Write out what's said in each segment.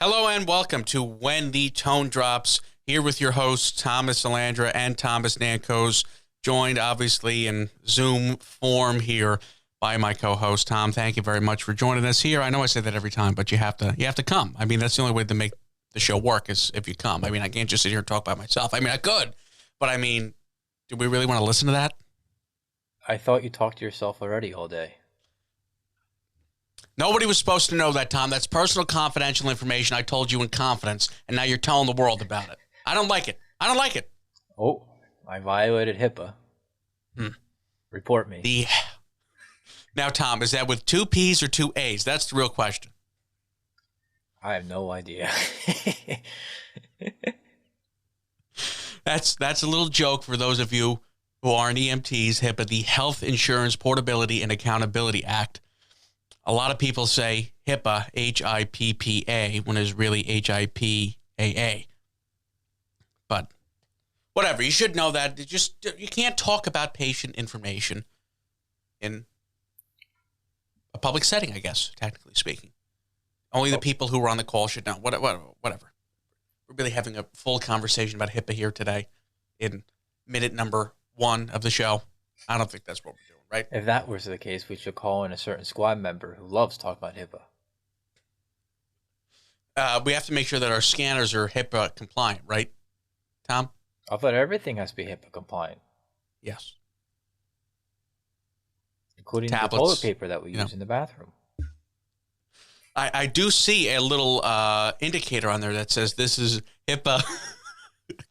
Hello and welcome to When the Tone Drops, here with your hosts, Thomas Alandra and Thomas Nankos, joined obviously in Zoom form here by my co-host, Tom. Thank you very much for joining us here. I know I say that every time, but you have to come. I mean, that's the only way to make the show work is if you come. I mean, I can't just sit here and talk by myself. I mean, I could, but I mean, do we really want to listen to that? I thought you talked to yourself already all day. Nobody was supposed to know that, Tom. That's personal, confidential information I told you in confidence, and now you're telling the world about it. I don't like it. I don't like it. Oh, I violated HIPAA. Report me. Now, Tom, is that with two P's or two A's? That's the real question. I have no idea. That's a little joke for those of you who aren't EMTs. HIPAA, the Health Insurance Portability and Accountability Act. A lot of people say HIPAA, H-I-P-P-A, when it's really H-I-P-A-A. But whatever, you should know that. You can't talk about patient information in a public setting, I guess, technically speaking. Only the people who were on the call should know. Whatever. We're really having a full conversation about HIPAA here today in minute number 1 of the show. I don't think that's what we're doing. Right. If that was the case, we should call in a certain squad member who loves talking about HIPAA. We have to make sure that our scanners are HIPAA compliant, right, Tom? I thought everything has to be HIPAA compliant. Yes. Including Tablets, the toilet paper that we use in the bathroom. I do see a little indicator on there that says this is HIPAA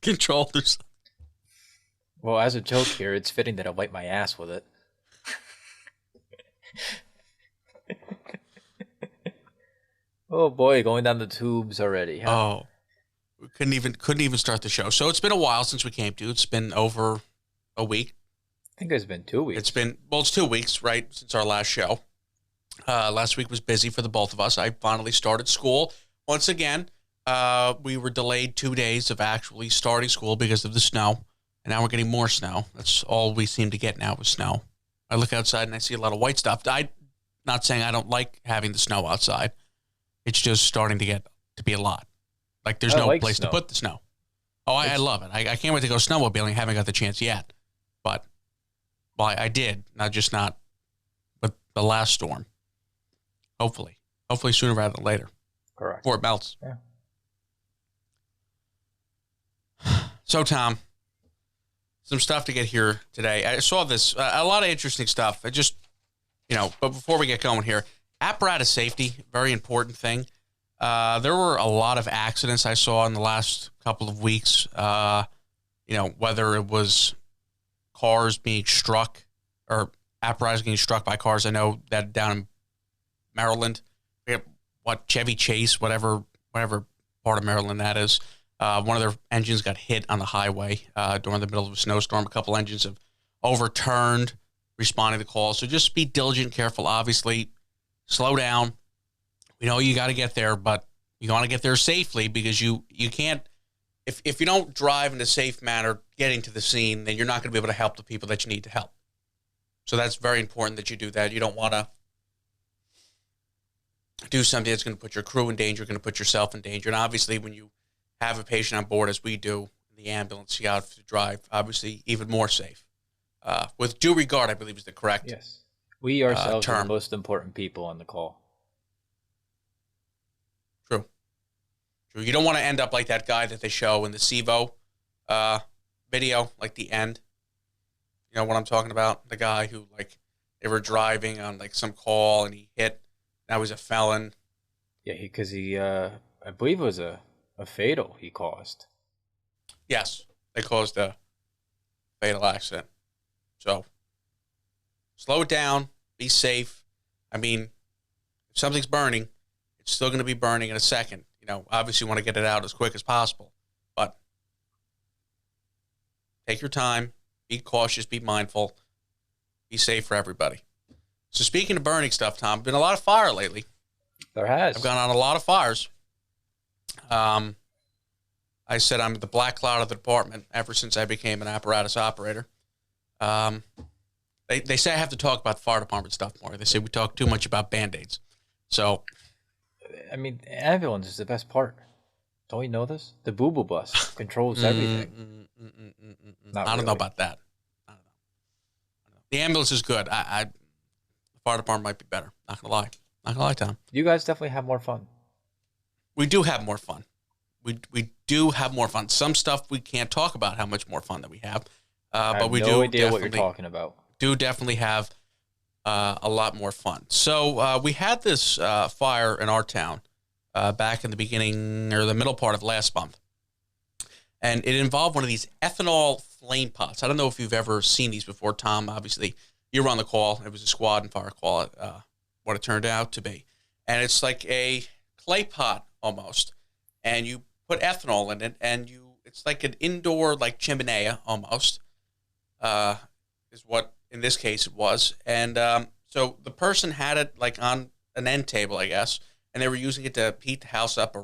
controlled or something. Well, as a joke here, it's fitting that I wipe my ass with it. Oh boy, going down the tubes already. Huh? Oh, we couldn't even start the show. So it's been a while since we came to. It's been over a week. I think it's been 2 weeks. It's 2 weeks, right, since our last show. Last week was busy for the both of us. I finally started school once again. We were delayed 2 days of actually starting school because of the snow, and now we're getting more snow. That's all we seem to get now is snow. I look outside and I see a lot of white stuff. I'm not saying I don't like having the snow outside. It's just starting to get to be a lot. Like there's no place to put the snow. Oh, I love it. I can't wait to go snowmobiling. Haven't got the chance yet. But, well, I did. Not with the last storm. Hopefully sooner rather than later. Correct. Before it melts. Yeah. So, Tom, some stuff to get here today. I saw this, a lot of interesting stuff. But before we get going here, apparatus safety, very important thing. There were a lot of accidents I saw in the last couple of weeks, whether it was cars being struck or apparatus getting struck by cars. I know that down in Maryland, Chevy Chase, whatever part of Maryland that is. One of their engines got hit on the highway during the middle of a snowstorm. A couple engines have overturned responding to calls. So just be diligent, careful, obviously. Slow down. We know you got to get there, but you want to get there safely because you can't, if you don't drive in a safe manner getting to the scene, then you're not going to be able to help the people that you need to help. So that's very important that you do that. You don't want to do something that's going to put your crew in danger, going to put yourself in danger. And obviously when you have a patient on board, as we do in the ambulance, you have to drive, obviously, even more safe. With due regard, I believe is the correct Yes. We ourselves term. are the most important people on the call. True. You don't want to end up like that guy that they show in the SIVO video, like the end. You know what I'm talking about? The guy who, like, they were driving on, like, some call and he hit. Now he's a felon. Yeah, because he I believe it was a fatal he caused. Yes, they caused a fatal accident. So, slow it down, be safe. I mean, if something's burning, it's still going to be burning in a second. Obviously you want to get it out as quick as possible. But take your time, be cautious, be mindful, be safe for everybody. So speaking of burning stuff, Tom, been a lot of fire lately. There has. I've gone on a lot of fires. I said I'm the black cloud of the department ever since I became an apparatus operator. They say I have to talk about the fire department stuff more. They say we talk too much about Band-Aids. So I mean, the ambulance is the best part. Don't you know this? The boo boo bus controls everything. Not I don't know really. about that. I don't know. The ambulance is good. The fire department might be better. Not gonna lie. Not gonna lie, Tom. You guys definitely have more fun. We do have more fun. We do have more fun. Some stuff we can't talk about how much more fun that we have, I but have we no do idea what you're definitely talking about. have a lot more fun. So we had this fire in our town back in the beginning or the middle part of last month, and it involved one of these ethanol flame pots. I don't know if you've ever seen these before, Tom. Obviously, you were on the call. It was a squad and fire call. What it turned out to be, and it's like a clay pot almost, and you put ethanol in it, and it's like an indoor like chimenea almost, is what in this case it was, and so the person had it like on an end table, I guess, and they were using it to heat the house up or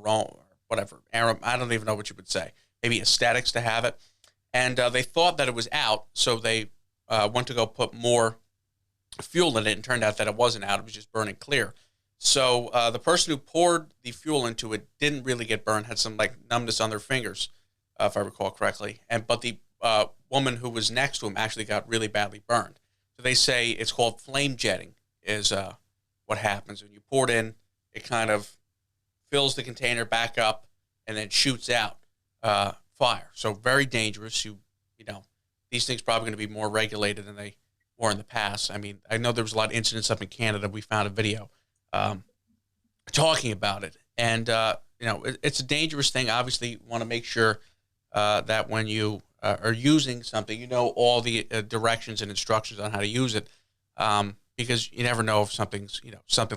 whatever. I don't even know what you would say. Maybe aesthetics to have it, and they thought that it was out, so they went to go put more fuel in it, and turned out that it wasn't out. It was just burning clear. So the person who poured the fuel into it didn't really get burned, had some like numbness on their fingers, if I recall correctly. But the woman who was next to him actually got really badly burned. So they say it's called flame jetting is what happens when you pour it in. It kind of fills the container back up and then shoots out fire. So very dangerous. You know, these things probably going to be more regulated than they were in the past. I mean, I know there was a lot of incidents up in Canada. We found a video talking about it, and it's a dangerous thing. Obviously, you want to make sure that when you are using something, you know all the directions and instructions on how to use it, because you never know if something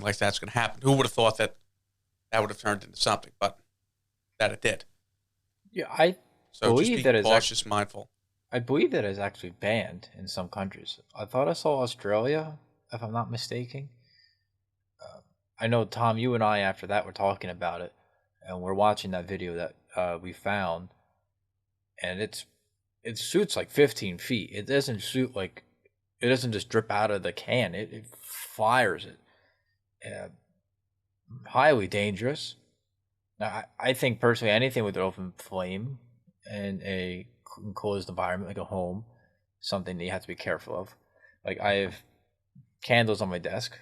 like that's going to happen. Who would have thought that would have turned into something, but that it did. Yeah, I So believe just be that is cautious, mindful. I believe that is actually banned in some countries. I thought I saw Australia, if I'm not mistaken. I know, Tom, you and I, after that, were talking about it, and we're watching that video that we found, and it shoots like 15 feet. It doesn't just drip out of the can. It fires it. Highly dangerous. Now, I think personally, anything with an open flame in a enclosed environment like a home, something that you have to be careful of. Like, I have candles on my desk.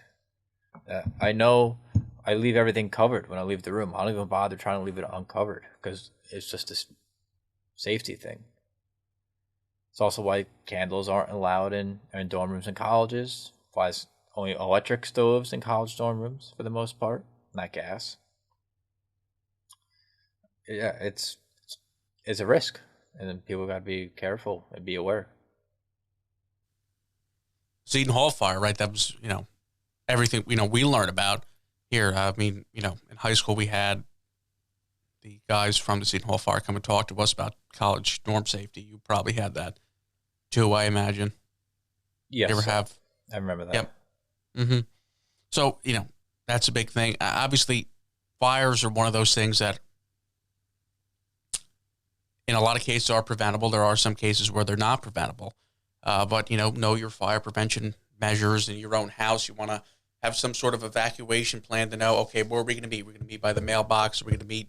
I know I leave everything covered when I leave the room. I don't even bother trying to leave it uncovered because it's just a safety thing. It's also why candles aren't allowed in dorm rooms in colleges. Why only electric stoves in college dorm rooms for the most part, not gas. Yeah, it's a risk, and then people got to be careful and be aware. Seton Hall fire, right? That was everything we learned about here. I mean, in high school we had the guys from the Seton Hall fire come and talk to us about college dorm safety. You probably had that too, I imagine. Yes. You ever have? I remember that. Yep. Mm-hmm. So, that's a big thing. Obviously, fires are one of those things that in a lot of cases are preventable. There are some cases where they're not preventable. But, know your fire prevention measures in your own house. You want to have some sort of evacuation plan to know, okay, where are we going to meet? We're going to meet by the mailbox. We're going to meet,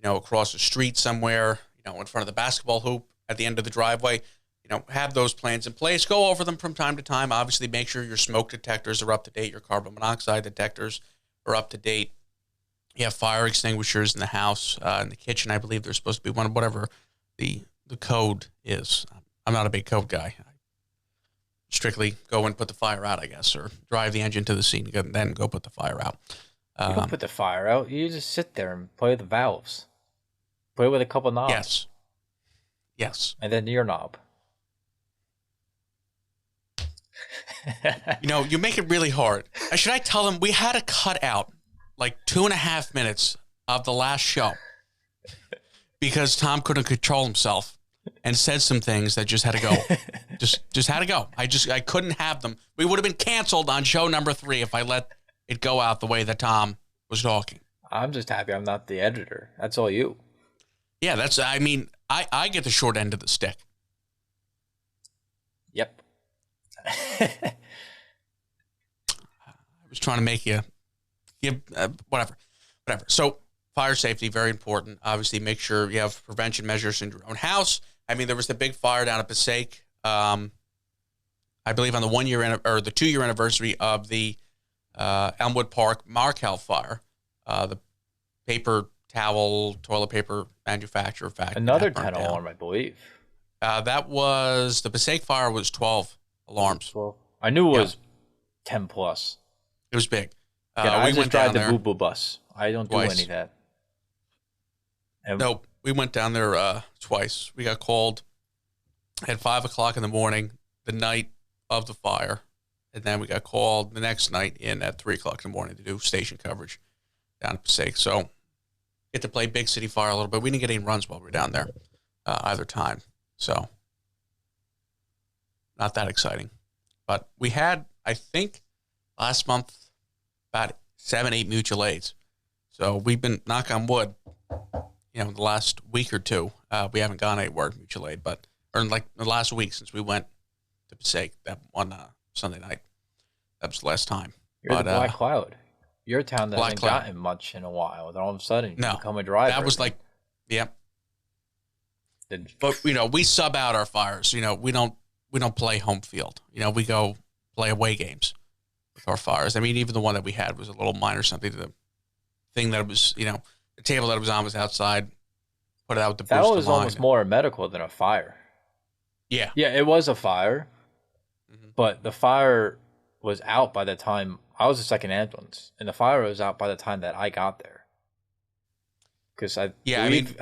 across the street somewhere, in front of the basketball hoop at the end of the driveway. Have those plans in place. Go over them from time to time. Obviously, make sure your smoke detectors are up to date. Your carbon monoxide detectors are up to date. You have fire extinguishers in the house, in the kitchen. I believe there's supposed to be one, whatever the code is. I'm not a big code guy. I strictly go and put the fire out, I guess, or drive the engine to the scene and then go put the fire out. You don't put the fire out. You just sit there and play with the valves. Play with a couple knobs. Yes. And then your knob. You make it really hard. Should I tell them we had to cut out like 2.5 minutes of the last show because Tom couldn't control himself and said some things that just had to go. just had to go. I couldn't have them. We would have been canceled on show number 3 if I let it go out the way that Tom was talking. I'm just happy I'm not the editor. That's all you. Yeah, I get the short end of the stick. Yep. I was trying to make you give whatever. whatever. So fire safety, very important. Obviously, make sure you have prevention measures in your own house. I mean, there was the big fire down at Passaic, I believe on the 1 year or the 2 year anniversary of the Elmwood Park Markel fire, the paper towel, toilet paper manufacturer factory. Another 10 alarm, I believe. That was the Passaic fire was 12 alarms. 12. I knew it was 10 plus. It was big. I just drive the boo boo bus. I don't do any of that. No, we went down there twice. We got called at 5 o'clock in the morning, the night of the fire, and then we got called the next night in at 3 o'clock in the morning to do station coverage down at Passaic. So get to play big city fire a little bit. We didn't get any runs while we were down there either time. So not that exciting. But we had, I think, last month about 7-8 mutual aids. So we've been, knock on wood, the last week or two, we haven't gone anywhere mutual aid, or like the last week since we went to Passaic that one Sunday night. That was the last time. You're the black cloud. Your town that hasn't gotten much in a while. Then all of a sudden, you become a driver. That was like, yeah. But we sub out our fires. We don't play home field. We go play away games with our fires. I mean, even the one that we had was a little minor something. The thing that it was, the table that it was on was outside. Put it out with the booster line. That was almost more medical than a fire. Yeah. Yeah, it was a fire, but the fire was out by the time I was the second ambulance, and the fire was out by the time that I got there. Because I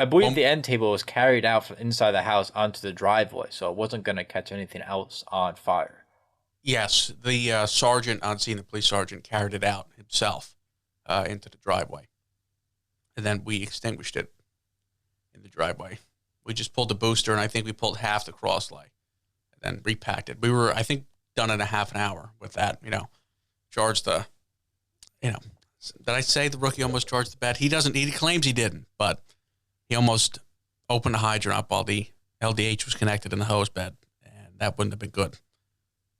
believe the end table was carried out from inside the house onto the driveway, so it wasn't going to catch anything else on fire. Yes, the sergeant on scene, the police sergeant, carried it out himself into the driveway, and then we extinguished it in the driveway. We just pulled the booster, and I think we pulled half the cross lay, and then repacked it. We were, I think, done in a half an hour with that. Charged the, did I say the rookie almost charged the bed? He doesn't. He claims he didn't, but he almost opened the hydrant up while the LDH was connected in the hose bed, and that wouldn't have been good.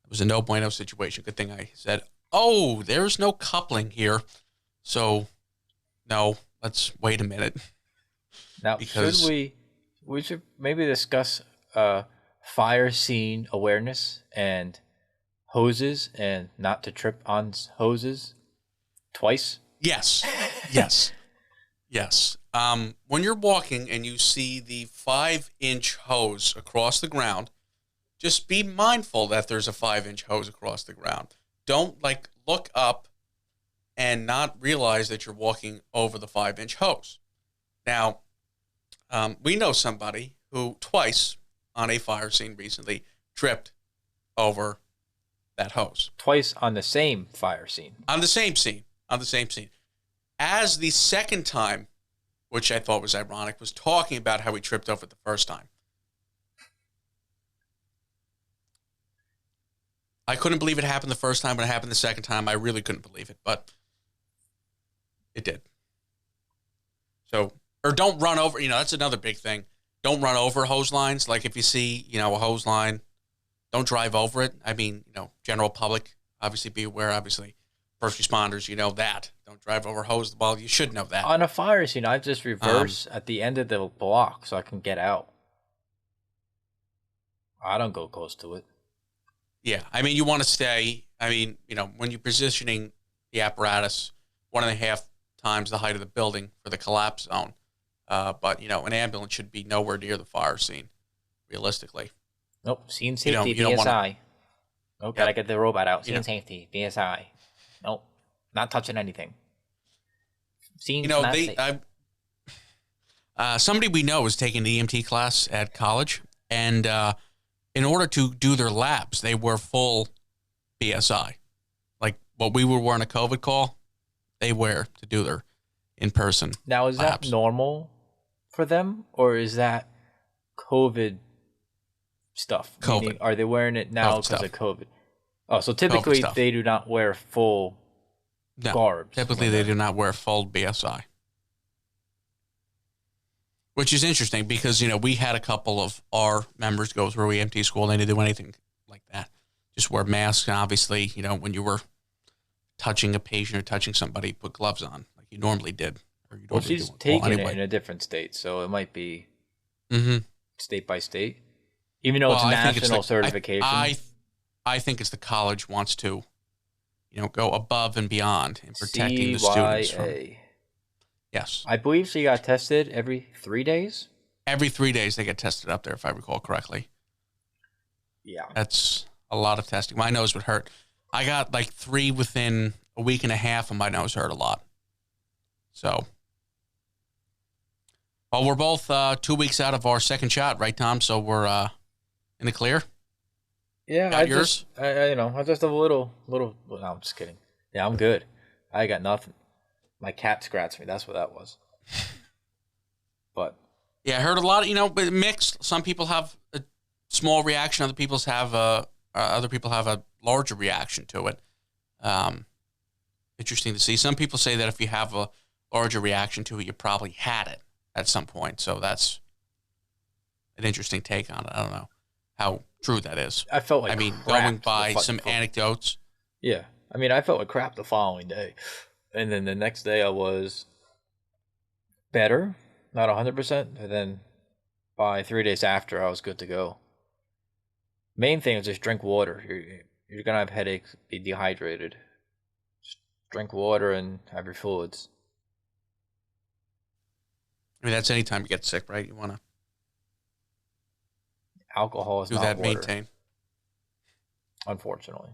It was a no bueno situation. Good thing I said, "Oh, there's no coupling here, so no, let's wait a minute." Now, should we should maybe discuss fire scene awareness and hoses, and not to trip on hoses twice? Yes. When you're walking and you see the 5-inch hose across the ground, just be mindful that there's a 5-inch hose across the ground. Don't look up and not realize that you're walking over the 5-inch hose. Now, we know somebody who twice on a fire scene recently tripped over that hose. Twice on the same fire scene. On the same scene. As the second time, which I thought was ironic, was talking about how he tripped over the first time. I couldn't believe it happened the first time. When it happened the second time, I really couldn't believe it, but it did. So, or don't run over, that's another big thing. Don't run over hose lines. Like if you see, a hose line, don't drive over it. I mean, general public, obviously be aware, obviously. First responders, that. Don't drive over hose. Well, you should know that. On a fire scene, I just reverse at the end of the block so I can get out. I don't go close to it. Yeah. I mean, you want to stay, when you're positioning the apparatus 1.5 times the height of the building for the collapse zone. But, an ambulance should be nowhere near the fire scene, realistically. Nope. Scene safety, BSI. Nope. Gotta get the robot out. Scene safety, BSI. Nope. Not touching anything. Scene not safe. Somebody we know is taking an EMT class at college, and in order to do their labs, they wear full BSI. Like what we would wear on a COVID call, they wear to do their in-person Now, is labs. that normal for them, or is that COVID stuff? COVID. Meaning, are they wearing it now because of COVID? Oh, so typically they do not wear full garbs. Typically they do not wear full BSI. Which is interesting because, we had a couple of our members go through EMT school. They didn't do anything like that. Just wear masks. And obviously, when you were touching a patient or touching somebody, put gloves on like you normally did you Well, don't really she's do it. Well, taking it anyway. in a different state, so it might be Mm-hmm. state by state. Even though Well, it's I think it's national the certification. I think it's the college wants to, go above and beyond in protecting the students from. CYA. Yes, I believe she got tested every 3 days. every 3 days they get tested up there, if I recall correctly. Yeah. That's a lot of testing. My nose would hurt. I got like 3 within a week and a half, and my nose hurt a lot. So, well, we're both 2 weeks out of our second shot, right, Tom? So we're in the clear. Yeah, Got yours? I just have a little. No, I'm just kidding. Yeah, I'm good. I got nothing. My cat scratched me. That's what that was. But Yeah, I heard a lot. But mixed. Some people have a small reaction. Other people have a larger reaction to it. Interesting to see. Some people say that if you have a larger reaction to it, you probably had it at some point. So that's an interesting take on it. I don't know how true that is. I felt like going by some anecdotes. Yeah, I felt like crap the following day, and then the next day I was better, not 100%, and then by 3 days after I was good to go. Main thing is just drink water. You're gonna have headaches, be dehydrated. Just drink water and have your fluids. That's anytime you get sick, right? You want to Alcohol is do not that, water, maintain. unfortunately.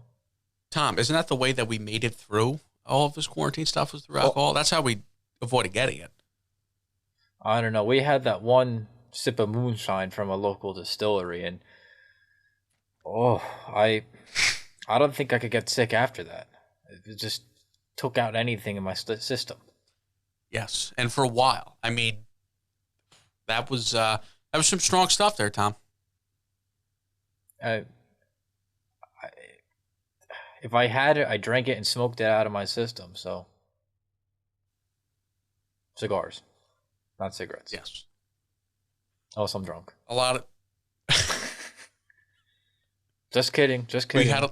Tom, isn't that the way that we made it through all of this quarantine stuff, was through alcohol? That's how we avoided getting it. I don't know. We had that one sip of moonshine from a local distillery, and I don't think I could get sick after that. It just took out anything in my system. Yes, and for a while. That was some strong stuff there, Tom. If I had it, I drank it and smoked it out of my system. So, cigars, not cigarettes. Yes. Also, I'm drunk. A lot of. Just kidding. We had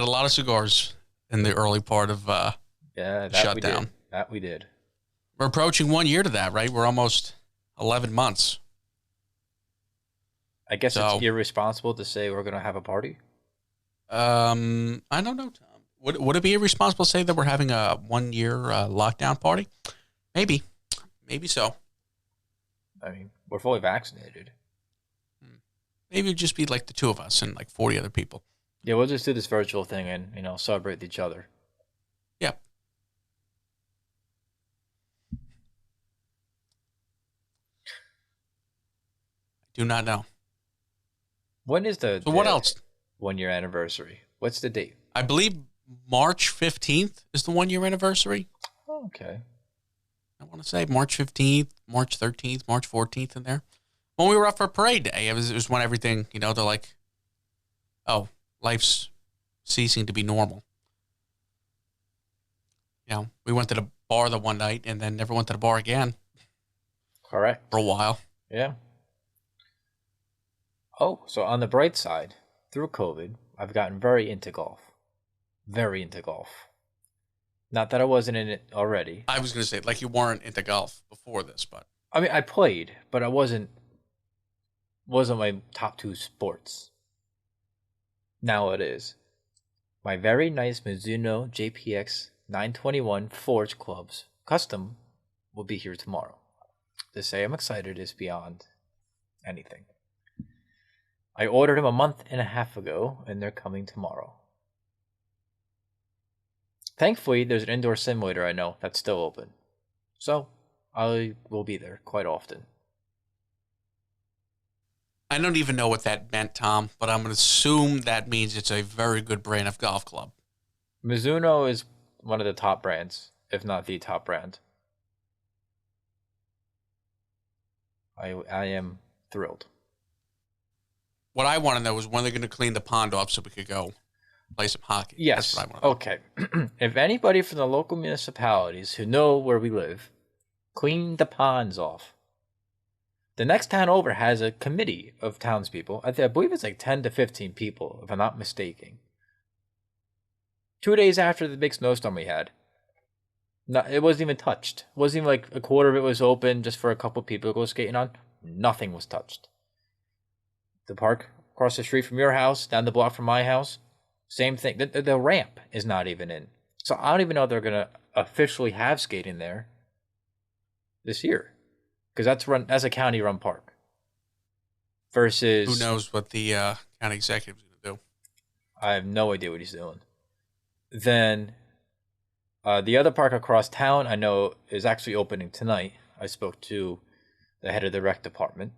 a lot of cigars in the early part of shutdown. We did. We're approaching 1 year to that, right? We're almost 11 months. I guess it's irresponsible to say we're going to have a party. I don't know, Tom. Would it be irresponsible to say that we're having a 1 year lockdown party? Maybe so. We're fully vaccinated. Maybe it'd just be like the two of us and like 40 other people. Yeah, we'll just do this virtual thing and celebrate each other. Yep. Do not know. When is the what else? 1 year anniversary? What's the date? I believe March 15th is the 1 year anniversary. Okay. I want to say March 15th, March 13th, March 14th in there. When we were up for parade day, it was when everything, they're like, oh, life's ceasing to be normal. We went to the bar the one night and then never went to the bar again. Correct. For a while. Yeah. Oh, so on the bright side, through COVID, I've gotten very into golf. Very into golf. Not that I wasn't in it already. I was going to say, like you weren't into golf before this, but. I played, but I wasn't my top two sports. Now it is. My very nice Mizuno JPX 921 Forge clubs, custom, will be here tomorrow. To say I'm excited is beyond anything. I ordered them a month and a half ago, and they're coming tomorrow. Thankfully, there's an indoor simulator I know that's still open. So, I will be there quite often. I don't even know what that meant, Tom, but I'm going to assume that means it's a very good brand of golf club. Mizuno is one of the top brands, if not the top brand. I am thrilled. What I want to know is when they're going to clean the pond off so we could go play some hockey. Yes. That's what I want to know. Okay. If anybody from the local municipalities who know where we live, clean the ponds off. The next town over has a committee of townspeople. I believe it's like 10 to 15 people, if I'm not mistaken. 2 days after the big snowstorm we had, No, it wasn't even touched. It wasn't even like a quarter of it was open just for a couple people to go skating on. Nothing was touched. The park across the street from your house, down the block from my house, same thing. The ramp is not even in. So I don't even know if they're going to officially have skating there this year. Because that's a county-run park. Versus... Who knows what the county executive is going to do. I have no idea what he's doing. Then the other park across town I know is actually opening tonight. I spoke to the head of the rec department.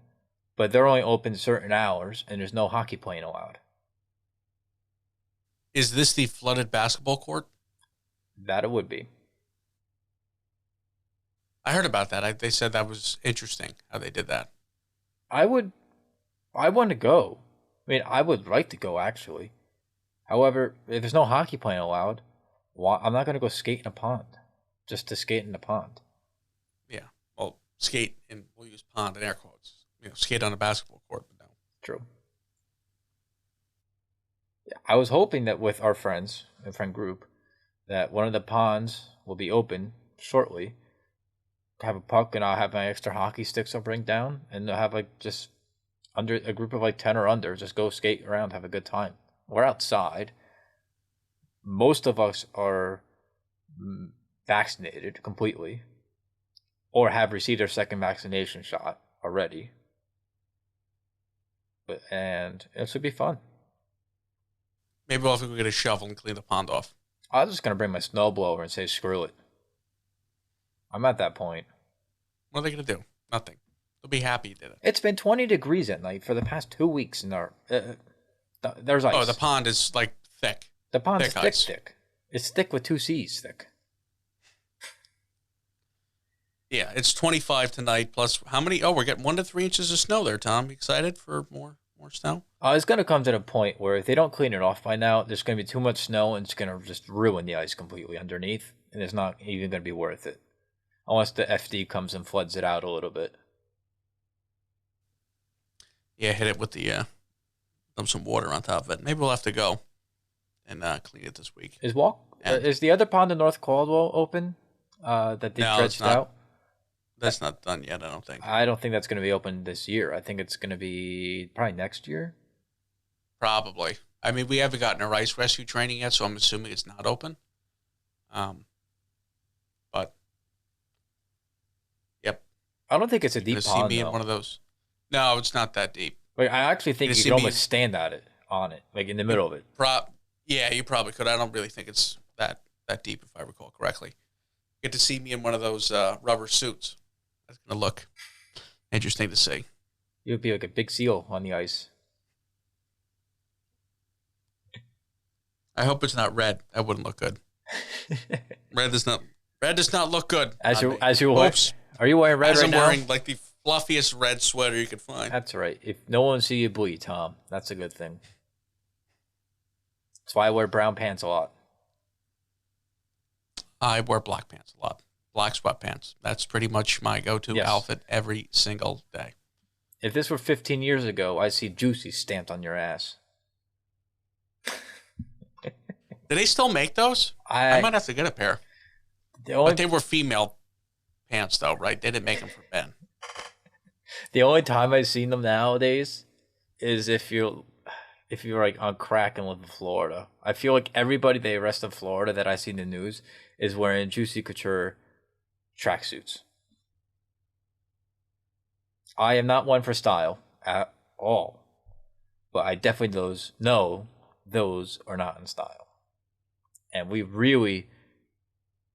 But they're only open certain hours, and there's no hockey playing allowed. Is this the flooded basketball court? That it would be. I heard about that. They said that was interesting how they did that. I want to go. I mean, I would like to go, actually. However, if there's no hockey playing allowed, I'm not going to go skate in a pond. Just to skate in a pond. Yeah. Well, skate, and we'll use pond in air quotes. Skate on a basketball court, but no. True. Yeah, I was hoping that with our friends, a friend group, that one of the ponds will be open shortly. Have a puck, and I'll have my extra hockey sticks I'll bring down, and I'll have just under a group of 10 or under, just go skate around, have a good time. We're outside. Most of us are vaccinated completely, or have received their second vaccination shot already. And it should be fun. Maybe we'll have to go get a shovel and clean the pond off. I was just going to bring my snowblower and say, screw it. I'm at that point. What are they going to do? Nothing. They'll be happy you did it. It's been 20 degrees at night for the past 2 weeks in our... there's ice. Oh, the pond is thick. The pond's thick. Thick. It's thick with 2 C's thick. Yeah, it's 25 tonight, plus how many? Oh, we're getting 1 to 3 inches of snow there, Tom. Excited for more snow? It's going to come to the point where if they don't clean it off by now, there's going to be too much snow, and it's going to just ruin the ice completely underneath, and it's not even going to be worth it. Unless the FD comes and floods it out a little bit. Yeah, hit it with the dump some water on top of it. Maybe we'll have to go and clean it this week. Is the other pond in North Caldwell open that they dredged out? That's not done yet, I don't think. I don't think that's going to be open this year. I think it's going to be probably next year. Probably. I mean, we haven't gotten a ice rescue training yet, so I'm assuming it's not open. But, yep. I don't think it's a deep pond, see me in one of those. No, it's not that deep. Wait, I actually think you could almost stand on it, like in the middle of it. Yeah, you probably could. I don't really think it's that deep, if I recall correctly. Get to see me in one of those rubber suits. That's going to look interesting to see. You would be like a big seal on the ice. I hope it's not red. That wouldn't look good. Red does not look good. Are you wearing red right now? I'm wearing the fluffiest red sweater you could find. That's right. If no one see you bleed, Tom, that's a good thing. That's why I wear brown pants a lot. I wear black pants a lot. Black sweatpants. That's pretty much my go-to outfit every single day. If this were 15 years ago, I'd see Juicy stamped on your ass. Do they still make those? I might have to get a pair. But they were female pants, though, right? They didn't make them for men. The only time I've seen them nowadays is if you're on crack and live in Florida. I feel like everybody they arrest in Florida that I see in the news is wearing Juicy Couture tracksuits. I am not one for style at all, but I definitely know those are not in style. And we really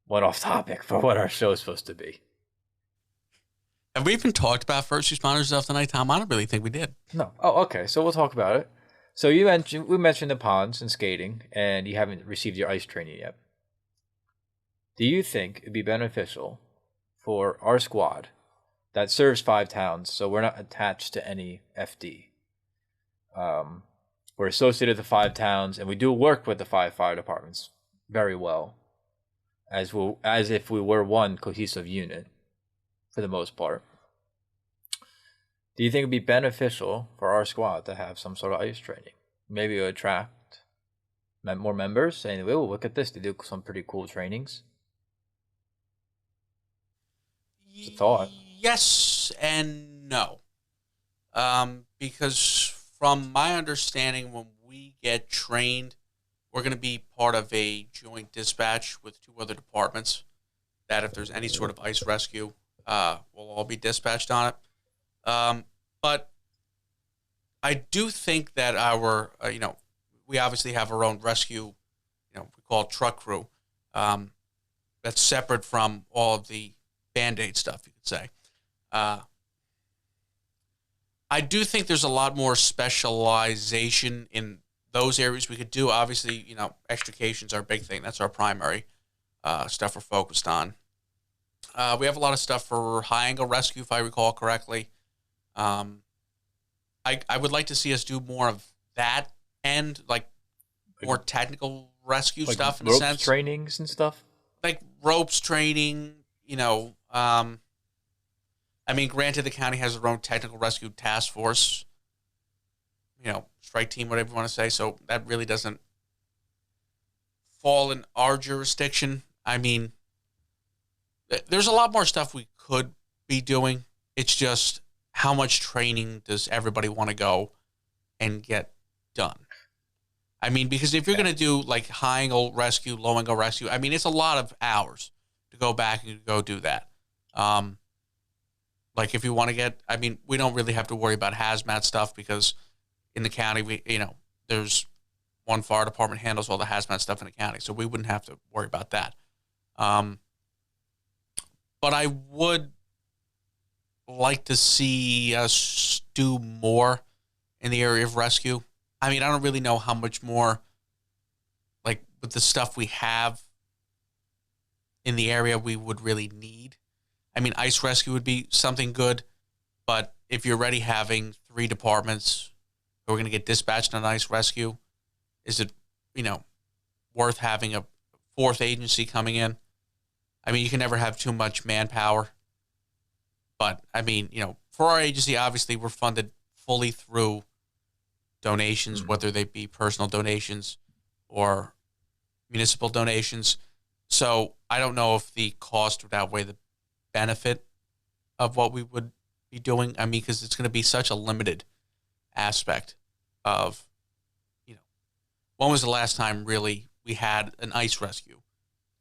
went off topic for what our show is supposed to be. Have we even talked about first responders stuff tonight, Tom? I don't really think we did. No. Oh, okay. So we'll talk about it. So we mentioned the ponds and skating, and you haven't received your ice training yet. Do you think it'd be beneficial for our squad that serves 5 towns, so we're not attached to any FD? We're associated with the 5 towns, and we do work with the 5 fire departments very well, as if we were one cohesive unit for the most part. Do you think it'd be beneficial for our squad to have some sort of ice training? Maybe it would attract more members, saying, "Oh, look at this! They do some pretty cool trainings." It's a thought. Yes and no. Because from my understanding, when we get trained, we're going to be part of a joint dispatch with two other departments. That if there's any sort of ice rescue, we'll all be dispatched on it. But I do think that our, we obviously have our own rescue, we call it truck crew. That's separate from all of the Band-Aid stuff, you could say. I do think there's a lot more specialization in those areas we could do. Obviously, extrication's our big thing. That's our primary stuff we're focused on. We have a lot of stuff for high angle rescue, if I recall correctly. I would like to see us do more of that and like more technical rescue Like stuff in a ropes sense. trainings and stuff. Like ropes training, I mean, granted, the county has their own technical rescue task force, strike team, whatever you want to say. So that really doesn't fall in our jurisdiction. I mean, there's a lot more stuff we could be doing. It's just how much training does everybody want to go and get done? I mean, because if you're going to do like high angle rescue, low angle rescue, I mean, it's a lot of hours to go back and go do that. Like if you want to get, I mean, we don't really have to worry about hazmat stuff because in the county, there's one fire department handles all the hazmat stuff in the county. So we wouldn't have to worry about that. But I would like to see us do more in the area of rescue. I mean, I don't really know how much more, like with the stuff we have in the area we would really need. I mean, ice rescue would be something good, but if you're already having 3 departments who are going to get dispatched on ice rescue, is it, worth having a 4th agency coming in? I mean, you can never have too much manpower, but I mean, for our agency, obviously we're funded fully through donations, whether they be personal donations or municipal donations. So I don't know if the cost would outweigh the benefit of what we would be doing. I mean, because it's going to be such a limited aspect of, when was the last time really we had an ice rescue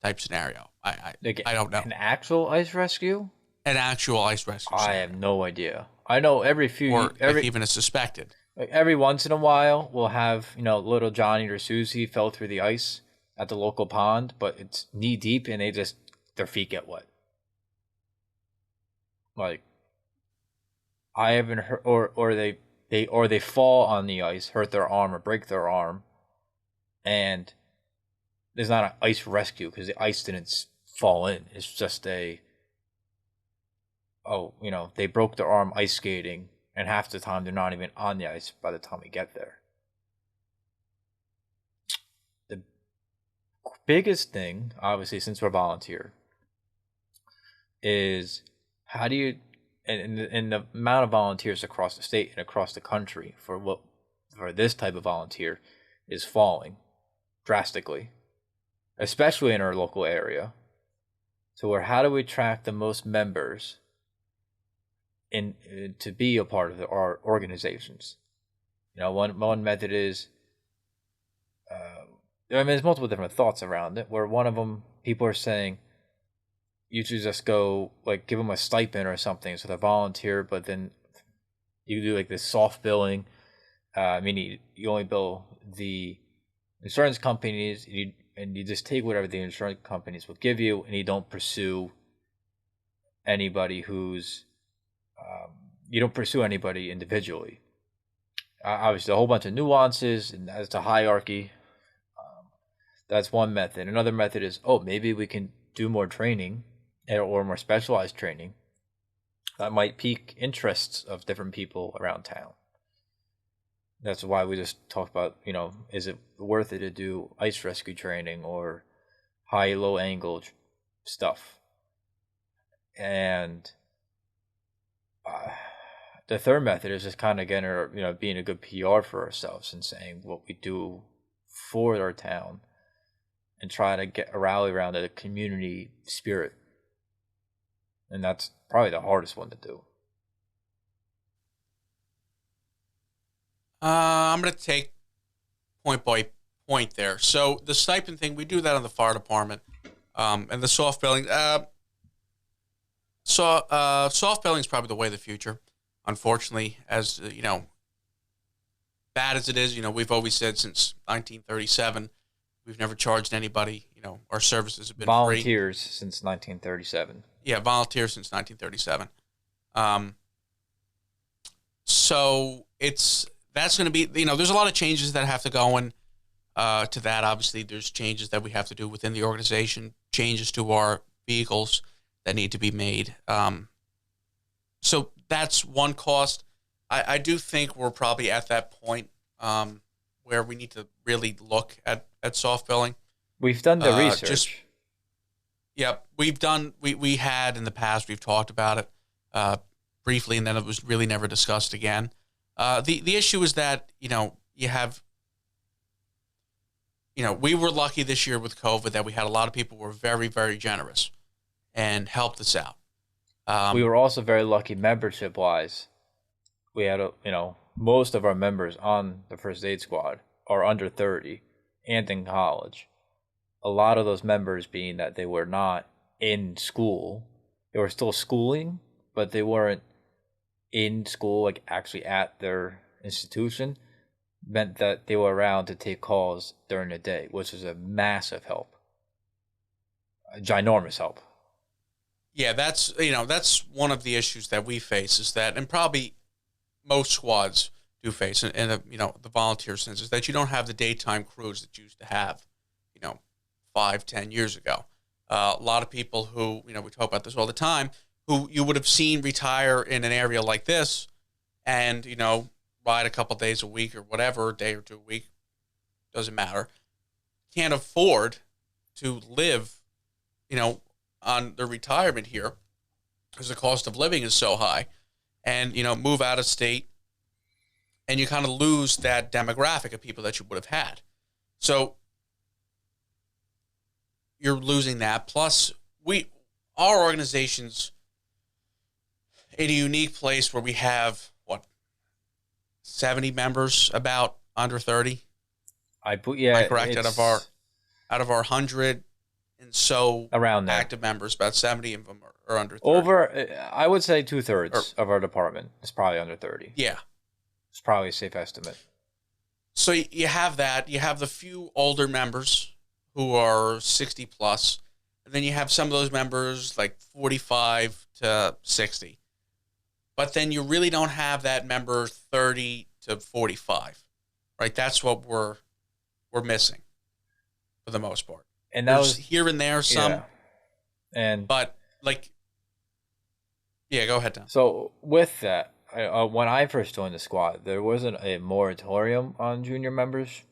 type scenario? I don't know. An actual ice rescue? An actual ice rescue I scenario. have no idea. I know even a suspected. Like every once in a while, we'll have, little Johnny or Susie fell through the ice at the local pond, but it's knee deep and their feet get wet. Like, I haven't heard, or they fall on the ice, hurt their arm or break their arm, and there's not an ice rescue because the ice didn't fall in. It's just they broke their arm ice skating, and half the time they're not even on the ice by the time we get there. The biggest thing, obviously, since we're volunteer, is how do you, and the amount of volunteers across the state and across the country for this type of volunteer is falling drastically, especially in our local area. So how do we attract the most members to be a part of our organizations? One method is, there's multiple different thoughts around it, where one of them, people are saying, you should just go, like, give them a stipend or something so they volunteer, but then you do, like, this soft billing. Meaning you only bill the insurance companies, and you just take whatever the insurance companies will give you, and you don't pursue anybody you don't pursue anybody individually. Obviously, a whole bunch of nuances, and as to hierarchy. That's one method. Another method is, maybe we can do more training or more specialized training that might pique interests of different people around town. That's why we just talked about, is it worth it to do ice rescue training or high, low angle stuff? And the third method is just kind of getting, being a good PR for ourselves and saying what we do for our town and try to get a rally around a community spirit. and that's probably the hardest one to do. I'm going to take point by point there. So the stipend thing, we do that on the fire department, and the soft billing. Soft billing is probably the way of the future. Unfortunately, as bad as it is, we've always said since 1937, we've never charged anybody. Our services have been Volunteers free. Since 1937. Yeah, volunteers since 1937. So that's going to be, there's a lot of changes that have to go in to that. Obviously, there's changes that we have to do within the organization, changes to our vehicles that need to be made. So that's one cost. I do think we're probably at that point where we need to really look at soft billing. We've done the research. We had in the past, we've talked about it briefly, and then it was really never discussed again. The issue is that, you have, we were lucky this year with COVID that we had a lot of people who were very, very generous and helped us out. We were also very lucky membership-wise. We had, most of our members on the first aid squad are under 30 and in college. A lot of those members being that they were not in school. They were still schooling, but they weren't in school, like actually at their institution, meant that they were around to take calls during the day, which is a massive help. A ginormous help. Yeah, that's one of the issues that we face is that, and probably most squads do face, and the volunteer sense, is that you don't have the daytime crews that you used to have, 5-10 years ago. A lot of people who, we talk about this all the time, who you would have seen retire in an area like this and, ride a couple days a week or whatever, a day or two a week, doesn't matter, can't afford to live, on their retirement here because the cost of living is so high, and, move out of state, and you kind of lose that demographic of people that you would have had. So you're losing that. Plus, our organization's in a unique place where we have 70 members, about under 30. Am I correct? Out of our 100 and so around there. Active members, about 70 of them are under 30. I would say 2/3 of our department is probably under 30. Yeah, it's probably a safe estimate. So you have that. You have the few older members who are 60 plus, and then you have some of those members like 45 to 60. But then you really don't have that member 30 to 45, right? That's what we're missing for the most part. And that There's was here and there some, but go ahead, Tom. So with that, when I first joined the squad, there wasn't a moratorium on junior members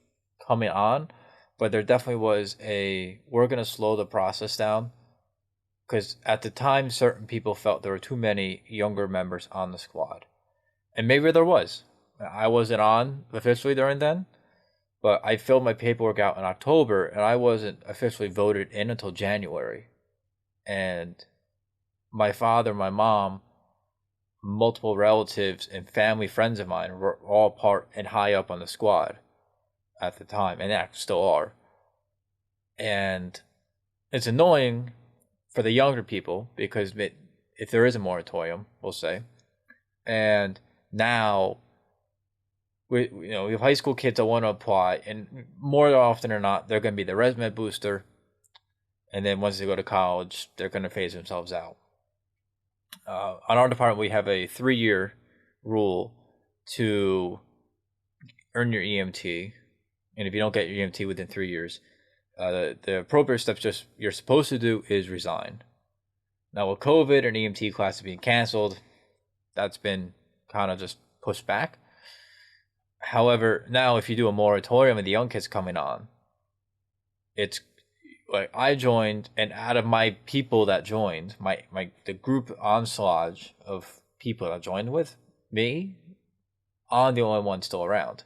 coming on, but there definitely was we're going to slow the process down, because at the time, certain people felt there were too many younger members on the squad. And maybe there was. I wasn't on officially during then, but I filled my paperwork out in October, and I wasn't officially voted in until January. And my father, my mom, multiple relatives, and family friends of mine were all part and high up on the squad at the time, and that still are. And it's annoying for the younger people, because if there is a moratorium, we'll say, and now we have high school kids that want to apply, and more often than not, they're going to be the resume booster, and then once they go to college, they're going to phase themselves out. On our department, we have a 3-year rule to earn your EMT, and if you don't get your EMT within 3 years, the appropriate steps you're supposed to do is resign. Now with COVID and EMT classes being canceled, that's been kind of just pushed back. However, now if you do a moratorium and the young kids coming on, it's like I joined, and out of my people that joined, the group entourage of people that joined with me, I'm the only one still around.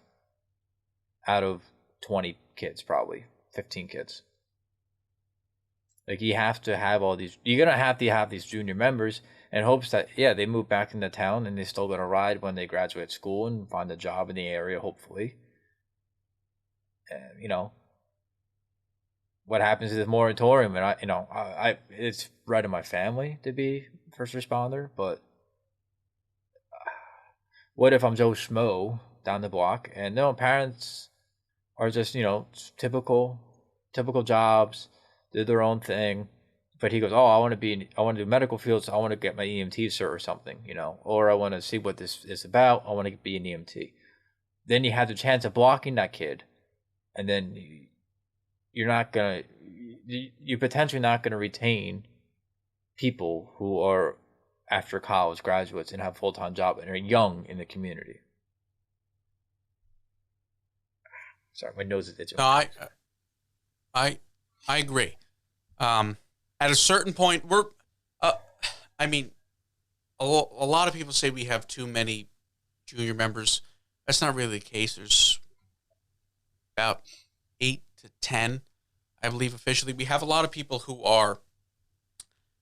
Out of 20 kids, probably 15 kids. Like you have to have all these. You're gonna have these junior members in hopes that they move back into town and they still gonna ride when they graduate school and find a job in the area, hopefully. And what happens is the moratorium, and I it's right in my family to be first responder, but what if I'm Joe Schmo down the block and parents are just typical jobs, do their own thing, but he goes, oh, I want to do medical fields, so I want to get my EMT cert or something, or I want to see what this is about, I want to be an EMT. Then you have the chance of blocking that kid, and then you're potentially not gonna retain people who are after college graduates and have a full-time job and are young in the community. Sorry, my nose is itching. No, I agree. At a certain point, a lot of people say we have too many junior members. That's not really the case. There's about 8 to 10, I believe, officially. We have a lot of people who are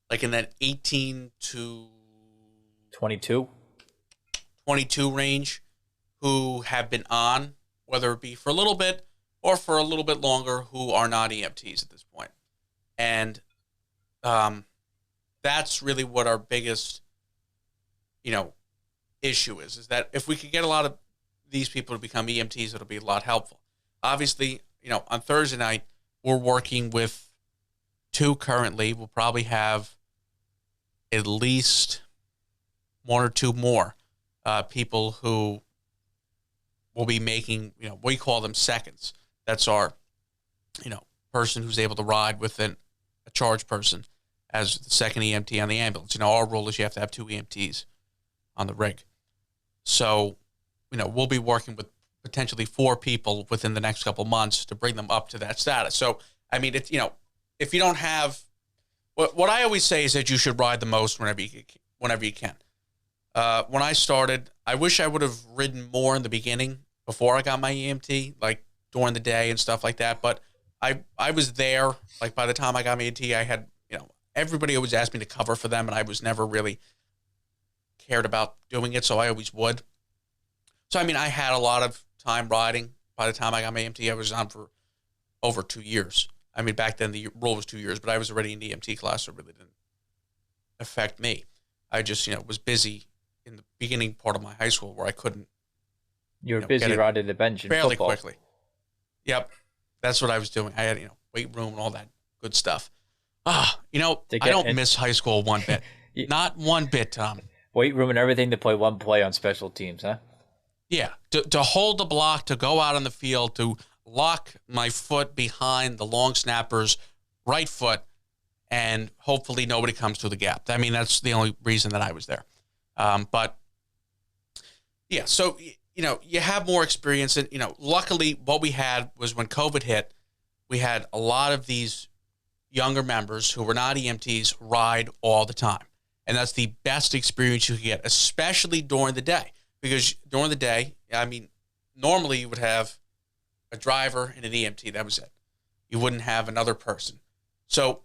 like in that 18 to 22 range who have been on, whether it be for a little bit or for a little bit longer, who are not EMTs at this point. And that's really what our biggest, issue is that if we could get a lot of these people to become EMTs, it'll be a lot helpful. Obviously, on Thursday night, we're working with 2 currently. We'll probably have at least 1 or 2 more people who will be making, we call them seconds. That's our, person who's able to ride with a charge person as the second EMT on the ambulance. Our rule is you have to have 2 EMTs on the rig. So, we'll be working with potentially 4 people within the next couple months to bring them up to that status. So, it's, if you don't have, what I always say is that you should ride the most whenever you can. When I started, I wish I would have ridden more in the beginning before I got my EMT, like during the day and stuff like that. But I was there, like by the time I got my EMT, I had, everybody always asked me to cover for them, and I was never really cared about doing it, so I always would. So, I had a lot of time riding. By the time I got my EMT, I was on for over 2 years. Back then the rule was 2 years, but I was already in the EMT class, so it really didn't affect me. I just, was busy in the beginning part of my high school where I couldn't. You were busy riding the bench in fairly football. Quickly. Yep. That's what I was doing. I had, weight room and all that good stuff. I don't miss high school one bit. Not one bit, Tom. Weight room and everything to play one play on special teams, huh? Yeah. To hold the block, to go out on the field, to lock my foot behind the long snapper's right foot, and hopefully nobody comes through the gap. That's the only reason that I was there. But, yeah, so, you have more experience. And, luckily what we had was when COVID hit, we had a lot of these younger members who were not EMTs ride all the time. And that's the best experience you can get, especially during the day. Because during the day, normally you would have a driver and an EMT. That was it. You wouldn't have another person. So,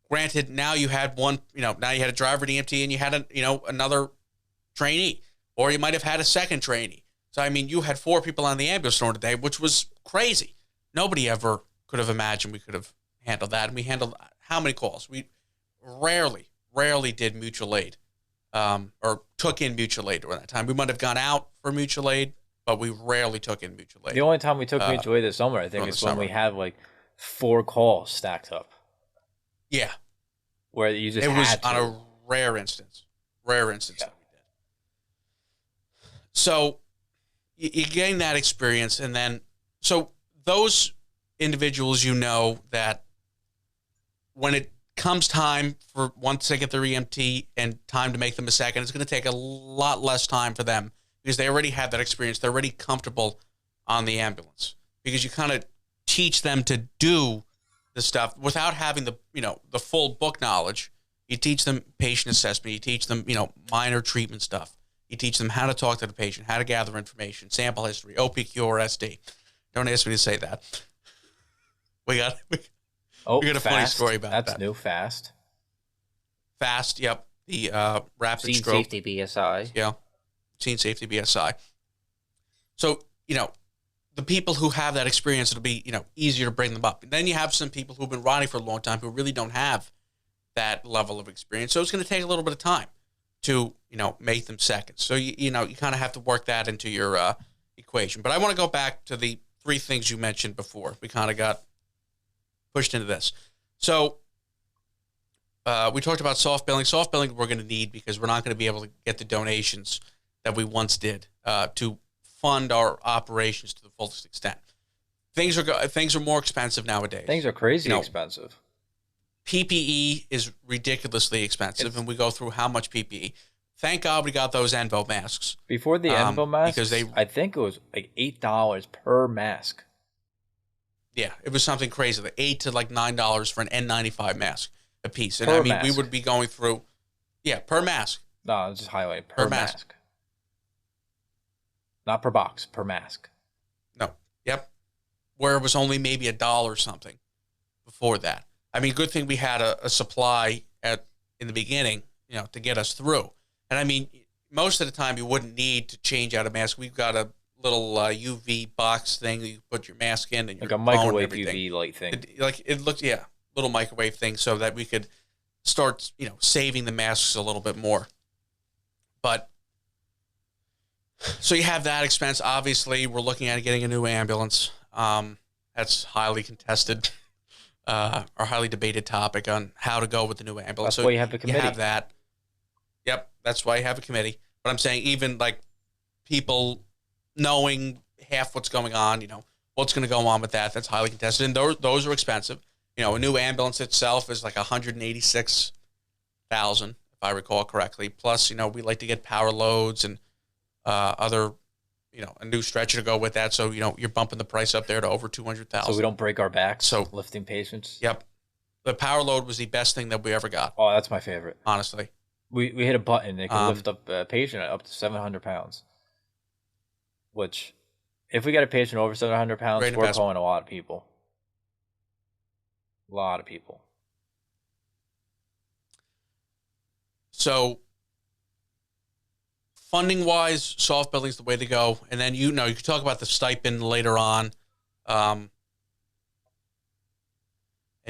granted, now you had one, now you had a driver, an EMT, and you had another trainee. Or you might have had a second trainee. So, you had 4 people on the ambulance during the day, which was crazy. Nobody ever could have imagined we could have handled that. And we handled how many calls? We rarely did mutual aid, or took in mutual aid during that time. We might have gone out for mutual aid, but we rarely took in mutual aid. The only time we took mutual aid this summer, I think, is when we had like 4 calls stacked up. Yeah. Where you just It was had to. on a rare instance that we did. So you gain that experience, and then, so those individuals, that when it comes time for once they get their EMT and time to make them a second, it's going to take a lot less time for them because they already have that experience. They're already comfortable on the ambulance because you kind of teach them to do the stuff without having the full book knowledge. You teach them patient assessment. You teach them, minor treatment stuff. You teach them how to talk to the patient, how to gather information, sample history, OPQ or SD. Don't ask me to say that. Oh, We got a funny fast. story about That's that. new. Fast. Fast, yep. The rapid Scene stroke. safety BSI. Yeah. Scene safety BSI. So, the people who have that experience, it'll be, easier to bring them up. And then you have some people who've been riding for a long time who really don't have that level of experience. So it's going to take a little bit of time to, make them seconds. So, you kind of have to work that into your equation. But I want to go back to the three things you mentioned before. We kind of got pushed into this. So we talked about soft billing. Soft billing we're going to need because we're not going to be able to get the donations that we once did to fund our operations to the fullest extent. Things are more expensive nowadays. Things are crazy expensive. PPE is ridiculously expensive, and we go through how much PPE. Thank God we got those Envo masks. Before the Envo masks, because I think it was like $8 per mask. Yeah, it was something crazy, like $8 to like $9 for an N95 mask a piece. And Per I mean, we mask. would be going through, per mask. No, I'll just highlight per mask. mask. Not per box, per mask. No, yep. Where it was only maybe $1 or something before that. I mean, good thing we had a supply in the beginning, to get us through. And I mean, most of the time you wouldn't need to change out a mask. We've got a little UV box thing that you put your mask in, and like your a microwave phone and UV light thing. It looked, little microwave thing, so that we could start, saving the masks a little bit more. But so you have that expense. Obviously, we're looking at getting a new ambulance. That's highly contested, or highly debated topic on how to go with the new ambulance. That's why you have a committee. You have that. Yep, that's why you have a committee. But I'm saying even like people knowing half what's going on, what's going to go on with that, that's highly contested. And those are expensive. A new ambulance itself is like $186,000, if I recall correctly. Plus, we like to get power loads and other, a new stretcher to go with that. So, you're bumping the price up there to over $200,000. So we don't break our backs So lifting patients. Yep. The power load was the best thing that we ever got. Oh, that's my favorite. Honestly. We hit a button. It can lift up a patient up to 700 pounds. Which, if we get a patient over 700 pounds, we're calling a lot of people. A lot of people. So, funding-wise, soft billing is the way to go. And then, you can talk about the stipend later on and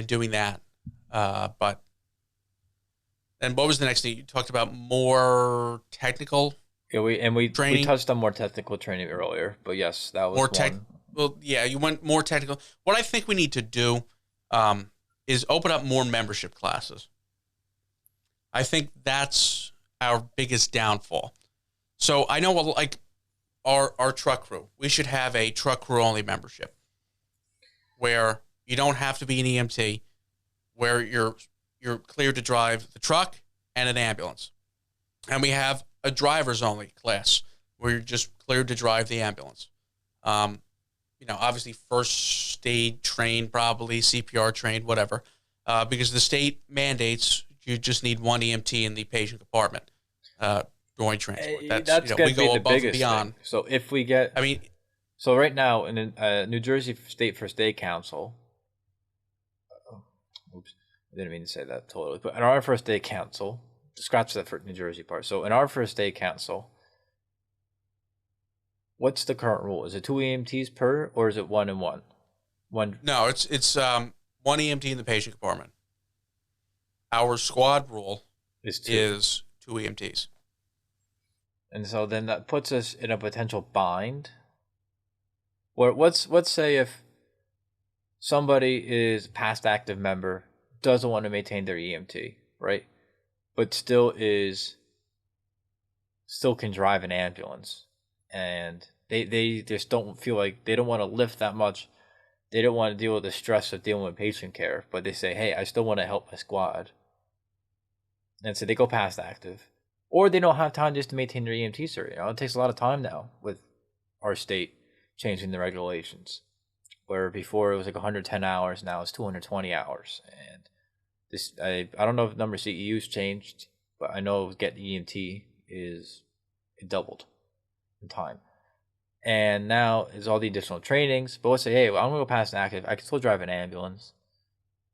doing that. But then what was the next thing? You talked about more technical we training. We touched on more technical training earlier. But yes, that was one. Well, yeah, you went more technical. What I think we need to do is open up more membership classes. I think that's our biggest downfall. So I know, like our truck crew, we should have a truck crew only membership where you don't have to be an EMT, where you're cleared to drive the truck and an ambulance, and we have a drivers only class where you're just cleared to drive the ambulance. Obviously first aid trained, probably CPR trained, whatever, because the state mandates you just need one EMT in the patient compartment during transport. That's going to be the biggest beyond. thing. So if we get, so right now in New Jersey State First Aid Council, oops, I didn't mean to say that totally, but in our First Aid Council, scratch that for New Jersey part. So in our First Aid Council, what's the current rule? Is it 2 EMTs per, or is it 1 and 1? One. No, it's 1 EMT in the patient compartment. Our squad rule is 2 EMTs. And so then that puts us in a potential bind. Or let's say if somebody is a past active member, doesn't want to maintain their EMT, right? But still can drive an ambulance. And they just don't feel like, they don't want to lift that much. They don't want to deal with the stress of dealing with patient care, but they say, hey, I still want to help my squad. And so they go past active. Or they don't have time just to maintain their EMT cert. It takes a lot of time now with our state changing the regulations. Where before it was like 110 hours, now it's 220 hours. And this, I don't know if the number of CEUs changed, but I know getting EMT it doubled in time. And now is all the additional trainings. But let's say, hey, I'm going to go past active. I can still drive an ambulance.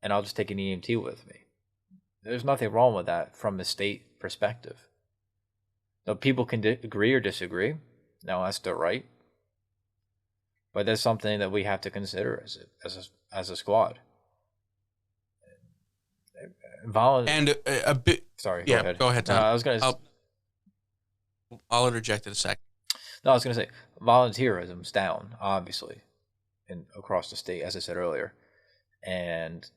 and I'll just take an EMT with me. There's nothing wrong with that from a state perspective. Now, people can agree or disagree. Now, that's their right. But that's something that we have to consider as a squad. And a bit. Sorry. Yeah, go ahead, Tom. I was gonna. I'll interject in a sec. No, I was gonna say volunteerism's down, obviously, across the state, as I said earlier, and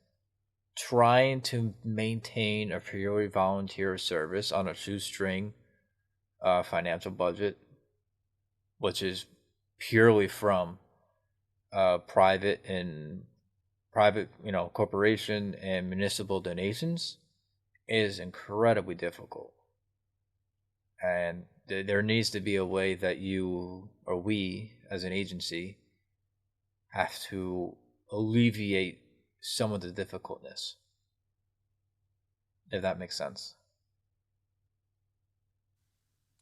trying to maintain a purely volunteer service on a shoestring financial budget, which is purely from private, corporation and municipal donations, is incredibly difficult. And there needs to be a way that you or we, as an agency, have to alleviate some of the difficultness, if that makes sense.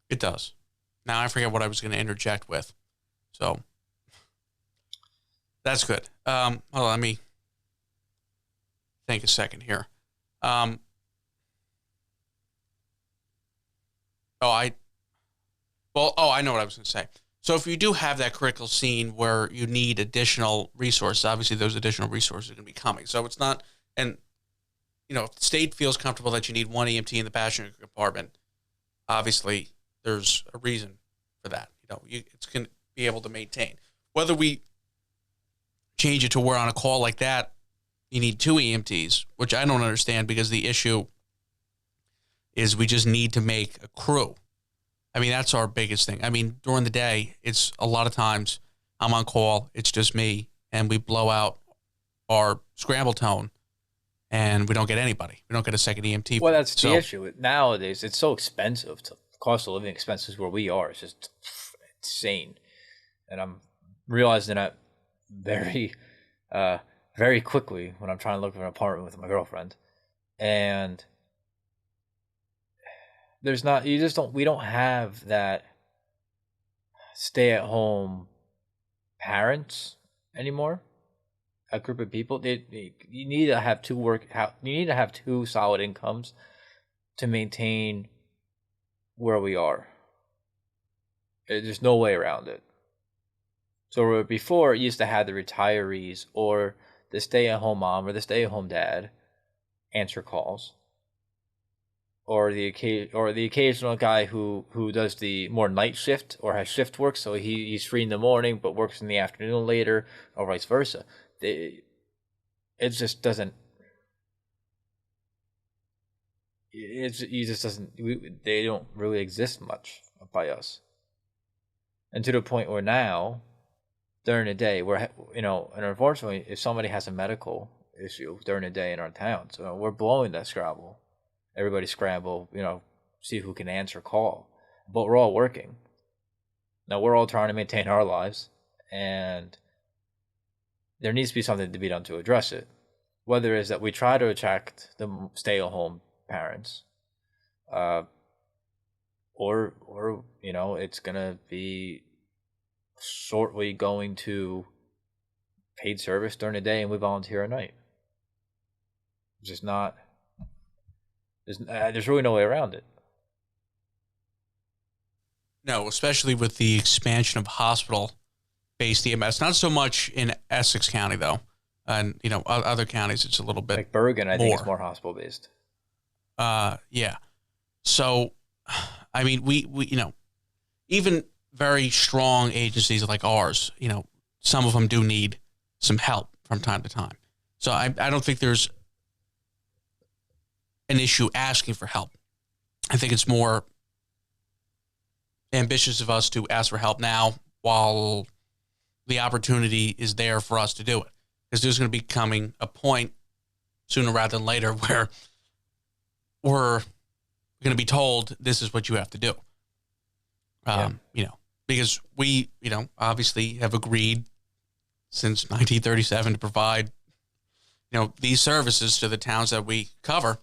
It does. Now I forget what I was going to interject with, so that's good. Hold on, let me think a second here. I know what I was going to say. So if you do have that critical scene where you need additional resources, obviously those additional resources are going to be coming. So it's not, and if the state feels comfortable that you need one EMT in the passenger compartment, obviously there's a reason for that. It's going to be able to maintain. Whether we change it to where on a call like that, you need 2 EMTs, which I don't understand, because the issue is we just need to make a crew. I mean, that's our biggest thing. I mean, during the day, it's a lot of times I'm on call, it's just me, and we blow out our scramble tone, and we don't get anybody. We don't get a second EMT. Well, that's the issue. Nowadays, it's so expensive. The cost of living expenses where we are is just insane. And I'm realizing that very, very quickly when I'm trying to look for an apartment with my girlfriend. And we don't have that stay-at-home parents anymore. A group of people. You need to have you need to have 2 solid incomes to maintain where we are. There's no way around it. So before, you used to have the retirees or the stay-at-home mom or the stay-at-home dad answer calls, or the occasional guy who does the more night shift or has shift work, so he's free in the morning but works in the afternoon later, or vice versa. It just doesn't. They don't really exist much by us, and to the point where now, during the day, and unfortunately, if somebody has a medical issue during the day in our town, so we're blowing that scrabble. Everybody scramble, see who can answer call, but we're all working. Now we're all trying to maintain our lives, and there needs to be something to be done to address it. Whether it's that we try to attract the stay-at-home parents, or it's gonna be shortly going to paid service during the day and we volunteer at night. It's just not. There's really no way around it. No, especially with the expansion of hospital-based EMS. Not so much in Essex County, though. And, other counties, it's a little bit like Bergen, I think more. It's more hospital-based. Yeah. So, I mean, we even very strong agencies like ours, some of them do need some help from time to time. So I don't think there's an issue asking for help. I think it's more ambitious of us to ask for help now while the opportunity is there for us to do it. Because there's going to be coming a point sooner rather than later where we're going to be told this is what you have to do. Because we, obviously have agreed since 1937 to provide, these services to the towns that we cover.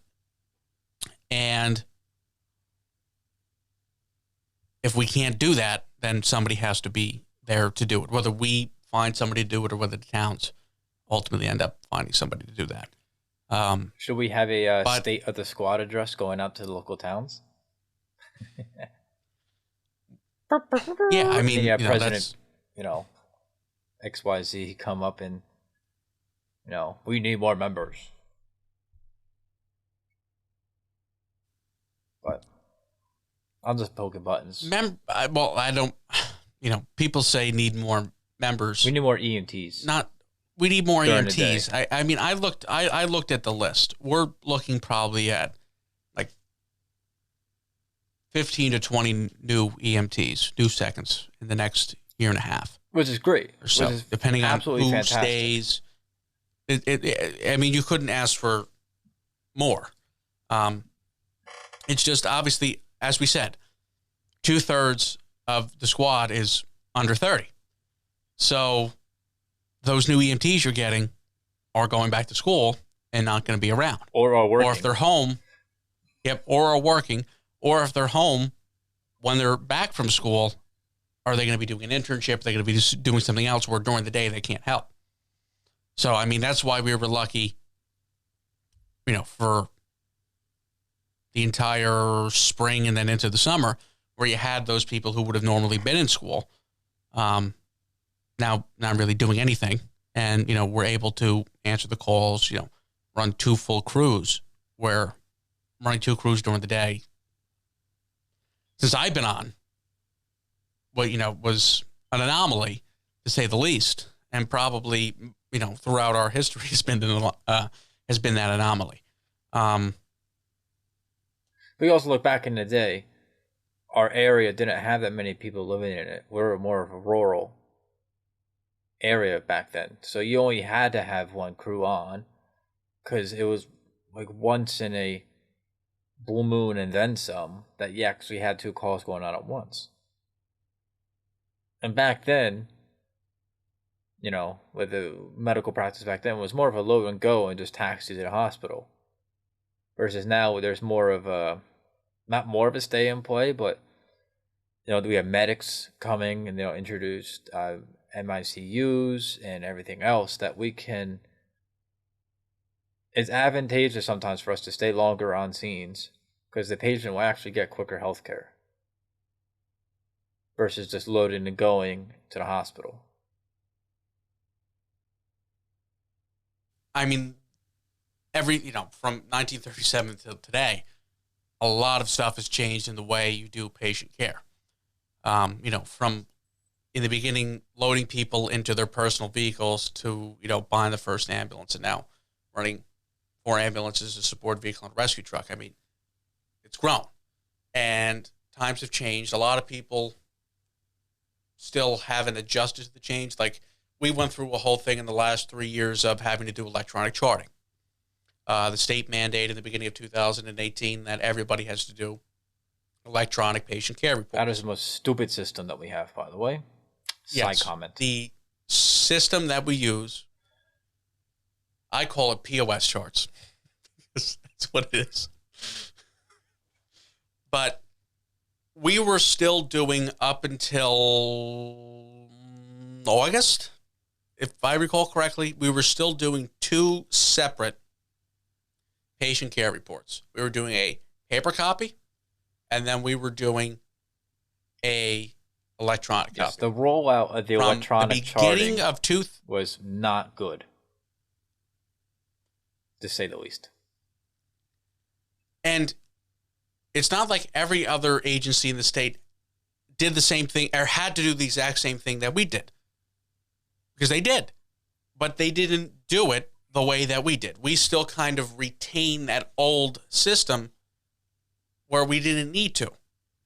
And if we can't do that, then somebody has to be there to do it, whether we find somebody to do it or whether the towns ultimately end up finding somebody to do that. Should we have a but state of the squad address going out to the local towns? yeah, I And then mean, you have President, that's XYZ come up and, we need more members. But I'm just poking buttons. well, I don't. People say need more members. We need more EMTs. We need more during the EMTs. I mean, I looked at the list. We're looking probably at like 15 to 20 new EMTs, new seconds in the next year and a half, Which is great. or so, depending on who fantastic. stays. I mean, you couldn't ask for more. It's just obviously, as we said, 2/3 of the squad is under 30. So those new EMTs you're getting are going back to school and not going to be around. Or are working. Or if they're home, or are working. Or if they're home when they're back from school, are they going to be doing an internship? Are they going to be doing something else where during the day they can't help? So, I mean, that's why we were lucky, for the entire spring and then into the summer, where you had those people who would have normally been in school, now not really doing anything. And, we're able to answer the calls, run 2 full crews, where running 2 crews during the day, since I've been on, was an anomaly, to say the least. And probably, throughout our history has been that anomaly. We also look back in the day, our area didn't have that many people living in it. We were more of a rural area back then. So you only had to have 1 crew on, because it was like once in a blue moon and then some that you actually had 2 calls going on at once. And back then, with the medical practice back then, it was more of a load and go and just taxi to the hospital. Versus now, there's more of a, not more of a stay in play, but, we have medics coming and introduced MICUs and everything else that we can. It's advantageous sometimes for us to stay longer on scenes because the patient will actually get quicker health care versus just loading and going to the hospital. I mean, from 1937 till today, a lot of stuff has changed in the way you do patient care. From in the beginning, loading people into their personal vehicles to, buying the first ambulance, and now running 4 ambulances, a support vehicle, and a rescue truck. I mean, it's grown, and times have changed. A lot of people still haven't adjusted to the change. Like, we went through a whole thing in the last 3 years of having to do electronic charting. The state mandated in the beginning of 2018 that everybody has to do electronic patient care reports. That is the most stupid system that we have, by the way. Side comment. The system that we use, I call it POS charts. That's what it is. But we were still doing up until August, if I recall correctly, we were still doing 2 separate patient care reports. We were doing a paper copy, and then we were doing a electronic copy. The rollout of the electronic charting was not good, to say the least. And it's not like every other agency in the state did the same thing or had to do the exact same thing that we did. Because they did. But they didn't do it the way that we did. We still kind of retain that old system where we didn't need to.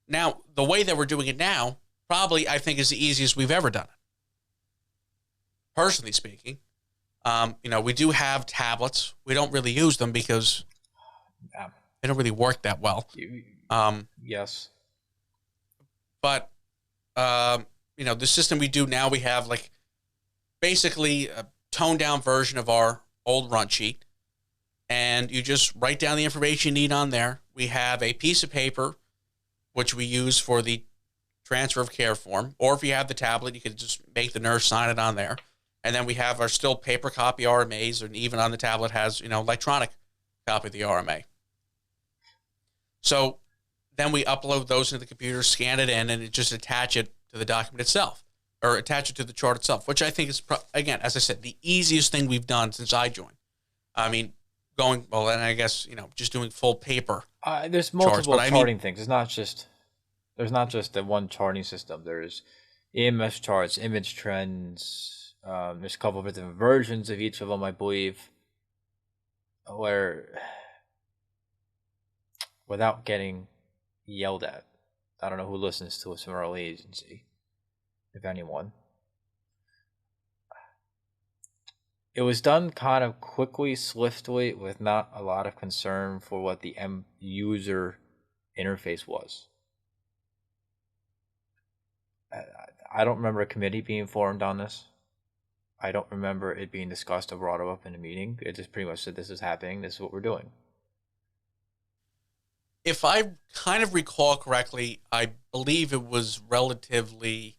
Now, the way that we're doing it now, probably, I think, is the easiest we've ever done it. Personally speaking, we do have tablets. We don't really use them because they don't really work that well. Yes. But, the system we do now, we have like basically a toned down version of our old run sheet. And you just write down the information you need on there. We have a piece of paper, which we use for the transfer of care form. Or if you have the tablet, you can just make the nurse sign it on there. And then we have our still paper copy RMAs, and even on the tablet has, electronic copy of the RMA. So then we upload those into the computer, scan it in, and just attach it to the document itself, or attach it to the chart itself, which I think is, again, as I said, the easiest thing we've done since I joined. I mean, and I guess, just doing full paper. There's multiple charting things. There's not just the one charting system. There's EMS charts, image trends. There's a couple of different versions of each of them, I believe, where, without getting yelled at, I don't know who listens to us from our agency, if anyone. It was done kind of quickly, swiftly, with not a lot of concern for what the end user interface was. I don't remember a committee being formed on this. I don't remember it being discussed or brought up in a meeting. It just pretty much said, this is happening, this is what we're doing. If I kind of recall correctly, I believe it was relatively,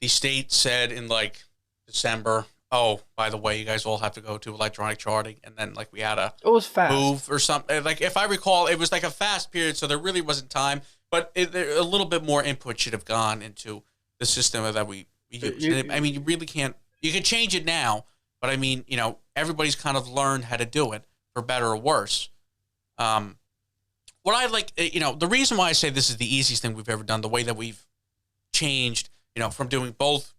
the state said in like December, oh, by the way, you guys all have to go to electronic charting. And then like we had a it was fast. Move or something. Like if I recall, it was like a fast period. So there really wasn't time, but a little bit more input should have gone into the system that we use. You really can't, you can change it now, but I mean, everybody's kind of learned how to do it for better or worse. What I like, the reason why I say this is the easiest thing we've ever done, the way that we've changed, from doing both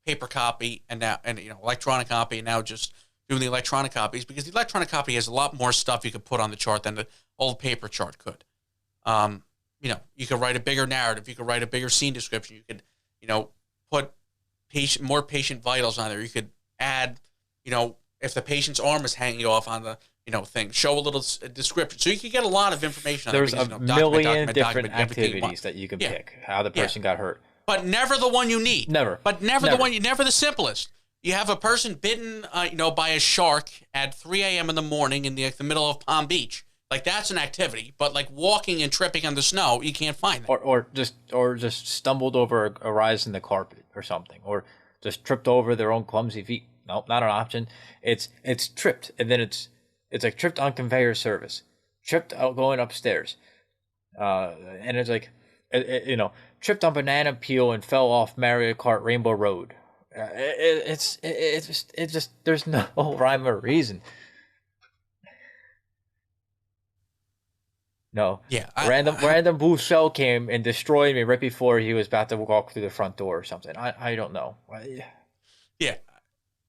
paper copy and now, electronic copy, and now just doing the electronic copies, because the electronic copy has a lot more stuff you could put on the chart than the old paper chart could. You could write a bigger narrative, you could write a bigger scene description, you could, put more patient vitals on there. You could add, if the patient's arm is hanging off on the, thing, show a little description. So you can get a lot of information. There's a million different activities that you can pick, how the person got hurt. But never the one you need. Never. But never the simplest. You have a person bitten, by a shark at 3 a.m. in the morning in the middle of Palm Beach. Like, that's an activity. But like walking and tripping on the snow, you can't find that. Or just stumbled over a rise in the carpet or something, or just tripped over their own clumsy feet. Nope, not an option. It's tripped, and then it's like tripped on conveyor service, tripped out going upstairs, and it's like, tripped on banana peel and fell off Mario Kart Rainbow Road. It's just there's no rhyme or reason. No. Yeah. Random blue shell came and destroyed me right before he was about to walk through the front door or something. I don't know. Yeah.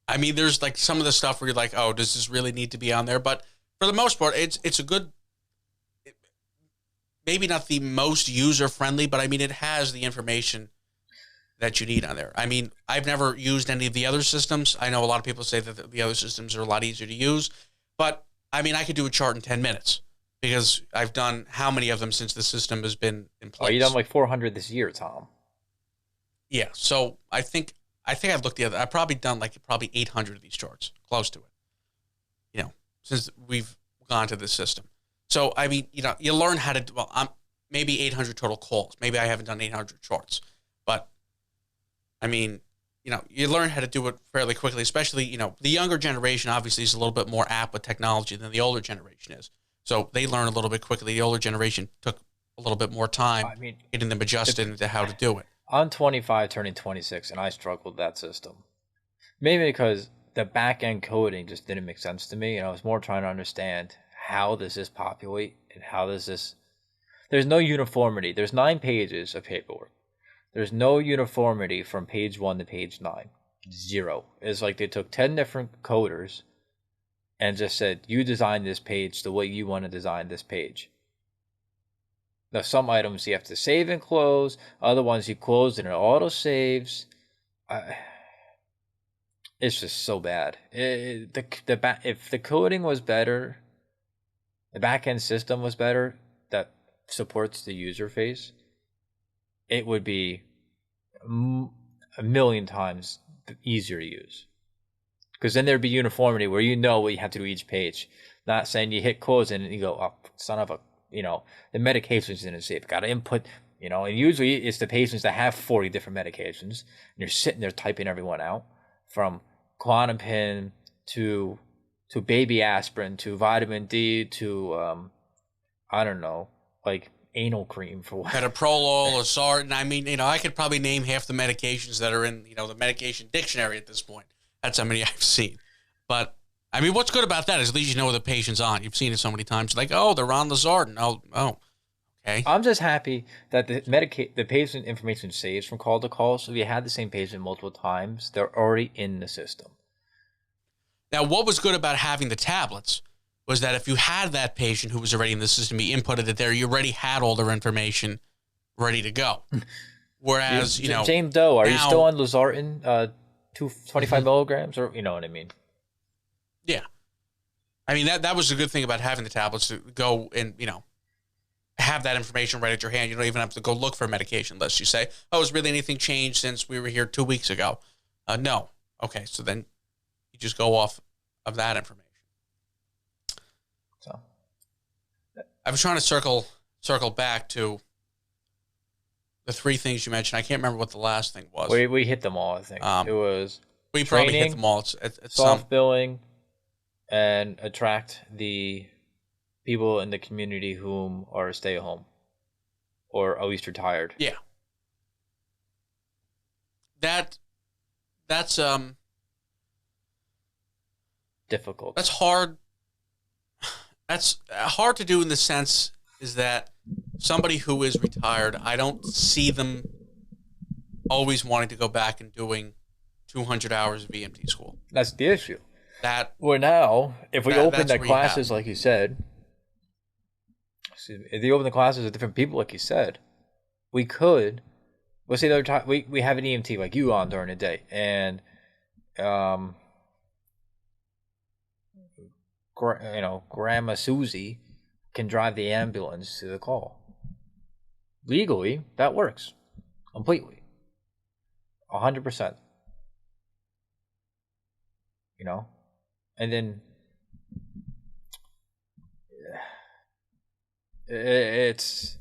I mean, there's like some of the stuff where you're like, oh, does this really need to be on there? But for the most part, it's a good, maybe not the most user-friendly, but I mean, it has the information that you need on there. I mean, I've never used any of the other systems. I know a lot of people say that the other systems are a lot easier to use, but I mean, I could do a chart in 10 minutes because I've done how many of them since the system has been in place? Oh, you done like 400 this year, Tom. Yeah, so I think I've looked I've probably done like 800 of these charts, close to it, since we've gone to this system. So, I mean, you learn how to, I'm maybe 800 total calls. Maybe I haven't done 800 charts, but I mean, you learn how to do it fairly quickly, especially, the younger generation obviously is a little bit more apt with technology than the older generation is. So they learn a little bit quickly. The older generation took a little bit more time getting them adjusted into how to do it. I'm 25, turning 26, and I struggled with that system. Maybe because the back-end coding just didn't make sense to me, and I was more trying to understand how does this populate and how does this... There's no uniformity. There's 9 pages of paperwork. There's no uniformity from page 1 to page 9. 0. It's like they took 10 different coders and just said, you design this page the way you want to design this page. Now, some items you have to save and close. Other ones you close and it auto saves. It's just so bad. If the coding was better, the back-end system was better that supports the user face, it would be a million times easier to use. Because then there'd be uniformity where what you have to do each page. Not saying you hit close and you go, oh, son of a, the medications didn't save. Got to input, and usually it's the patients that have 40 different medications. And you're sitting there typing everyone out from Klonopin to baby aspirin to vitamin D to I don't know, like anal cream for what? Metoprolol, Losartan. I mean, I could probably name half the medications that are in, the medication dictionary at this point. That's how many I've seen. But, I mean, what's good about that is at least you know what the patient's on. You've seen it so many times. Like, oh, they're on Losartan. Oh, okay. I'm just happy that the patient information saves from call to call. So if you had the same patient multiple times, they're already in the system. Now, what was good about having the tablets was that if you had that patient who was already in the system, you inputted it there, you already had all their information ready to go. Whereas, James Doe, are you still on Losartan, 25 milligrams, or you know what I mean? Yeah. I mean, that was the good thing about having the tablets to go and, have that information right at your hand. You don't even have to go look for a medication list. You say, oh, has really anything changed since we were here 2 weeks ago? No. Okay, so then you just go off of that information. So I was trying to circle back to the three things you mentioned. I can't remember what the last thing was. We hit them all, I think. It was we probably hit them all. It's soft billing, and attract the people in the community whom are stay-at-home or at least retired. Yeah. That's difficult. That's hard. That's hard to do in the sense is that somebody who is retired, I don't see them always wanting to go back and doing 200 hours of EMT school. That's the issue. Well, now, if we open the classes, like you said, if you open the classes with different people, like you said, we could. Let's say we have an EMT like you on during the day, and Grandma Susie can drive the ambulance to the call. Legally, that works completely, 100%. And then it's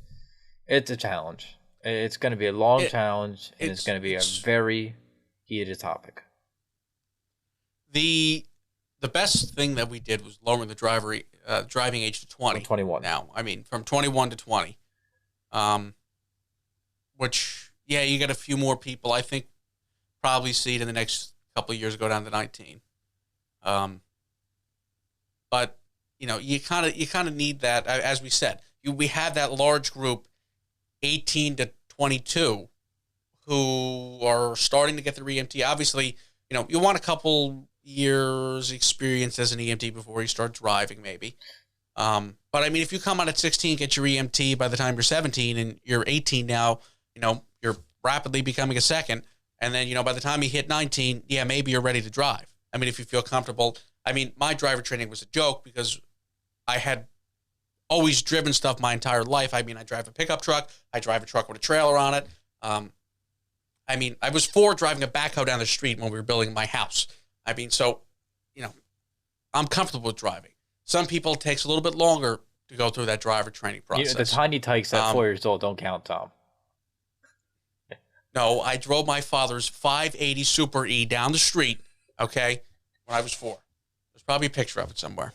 a challenge. It's going to be a long challenge, and it's going to be a very heated topic. The best thing that we did was lowering the driving age to 20. 21. Now, I mean, from 21 to 20. Which, yeah, you get a few more people. I think probably see it in the next couple of years go down to 19. But you kind of need that. As we said, we have that large group, 18 to 22, who are starting to get their EMT. Obviously, you want a couple years experience as an EMT before you start driving, maybe. But I mean, if you come out at 16, get your EMT by the time you're 17, and you're 18 now, you're rapidly becoming a second. And then, by the time you hit 19, yeah, maybe you're ready to drive. I mean, if you feel comfortable. I mean, my driver training was a joke because I had always driven stuff my entire life. I mean, I drive a pickup truck. I drive a truck with a trailer on it. I mean, I was 4 driving a backhoe down the street when we were building my house. I mean, so, I'm comfortable with driving. Some people, it takes a little bit longer to go through that driver training process. The tiny tykes at 4 years old don't count, Tom. No, I drove my father's 580 Super E down the street, okay, when I was 4. There's probably a picture of it somewhere.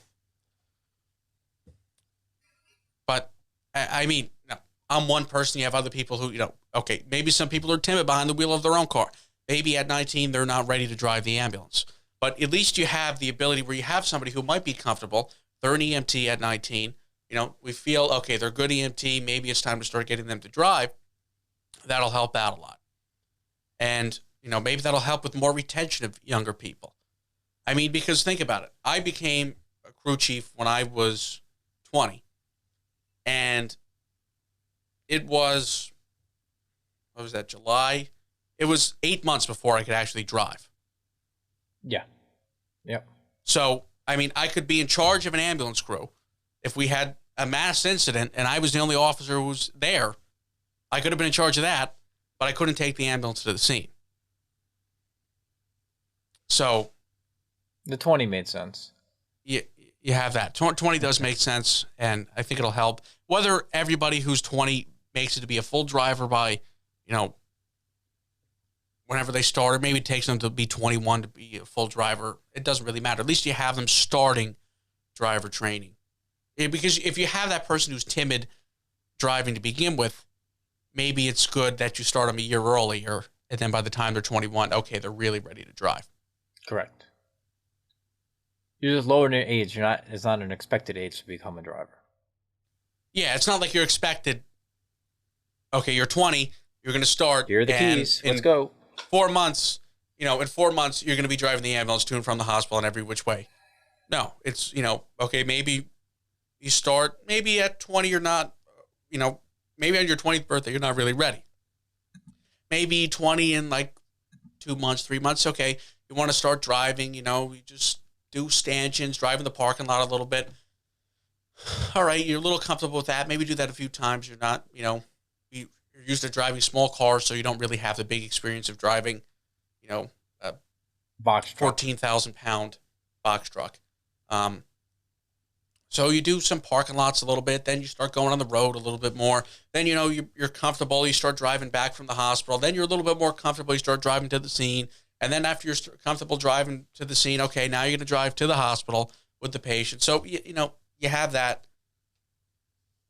But, I mean, no, I'm one person. You have other people who, okay, maybe some people are timid behind the wheel of their own car. Maybe at 19, they're not ready to drive the ambulance. But at least you have the ability where you have somebody who might be comfortable. They're an EMT at 19. We feel, okay, they're good EMT. Maybe it's time to start getting them to drive. That'll help out a lot. And, maybe that'll help with more retention of younger people. I mean, because think about it. I became a crew chief when I was 20. And it was, what was that, July? It was 8 months before I could actually drive. Yeah. Yep. So, I mean, I could be in charge of an ambulance crew. If we had a mass incident and I was the only officer who was there, I could have been in charge of that, but I couldn't take the ambulance to the scene. So, the 20 made sense. You have that. 20 does make sense, and I think it'll help. Whether everybody who's 20 makes it to be a full driver by, whenever they start, or maybe it takes them to be 21 to be a full driver. It doesn't really matter. At least you have them starting driver training. Because if you have that person who's timid driving to begin with, maybe it's good that you start them a year earlier, and then by the time they're 21, okay, they're really ready to drive. Correct. You're just lowering your age. It's not an expected age to become a driver. Yeah, it's not like you're expected. Okay, you're 20. You're going to start. Here are the keys. Let's go. 4 months. In 4 months, you're going to be driving the ambulance to and from the hospital in every which way. No, it's okay. Maybe you start. Maybe at 20, you're not. Maybe on your 20th birthday, you're not really ready. Maybe 20 in like 2 months, 3 months. Okay, you want to start driving. You just do stanchions, drive in the parking lot a little bit. All right, you're a little comfortable with that. Maybe do that a few times. You're not, you're used to driving small cars, so you don't really have the big experience of driving, a box truck. 14,000-pound box truck. So you do some parking lots a little bit. Then you start going on the road a little bit more. Then, you're comfortable. You start driving back from the hospital. Then you're a little bit more comfortable. You start driving to the scene. And then after you're comfortable driving to the scene, okay, now you're going to drive to the hospital with the patient. So, you have that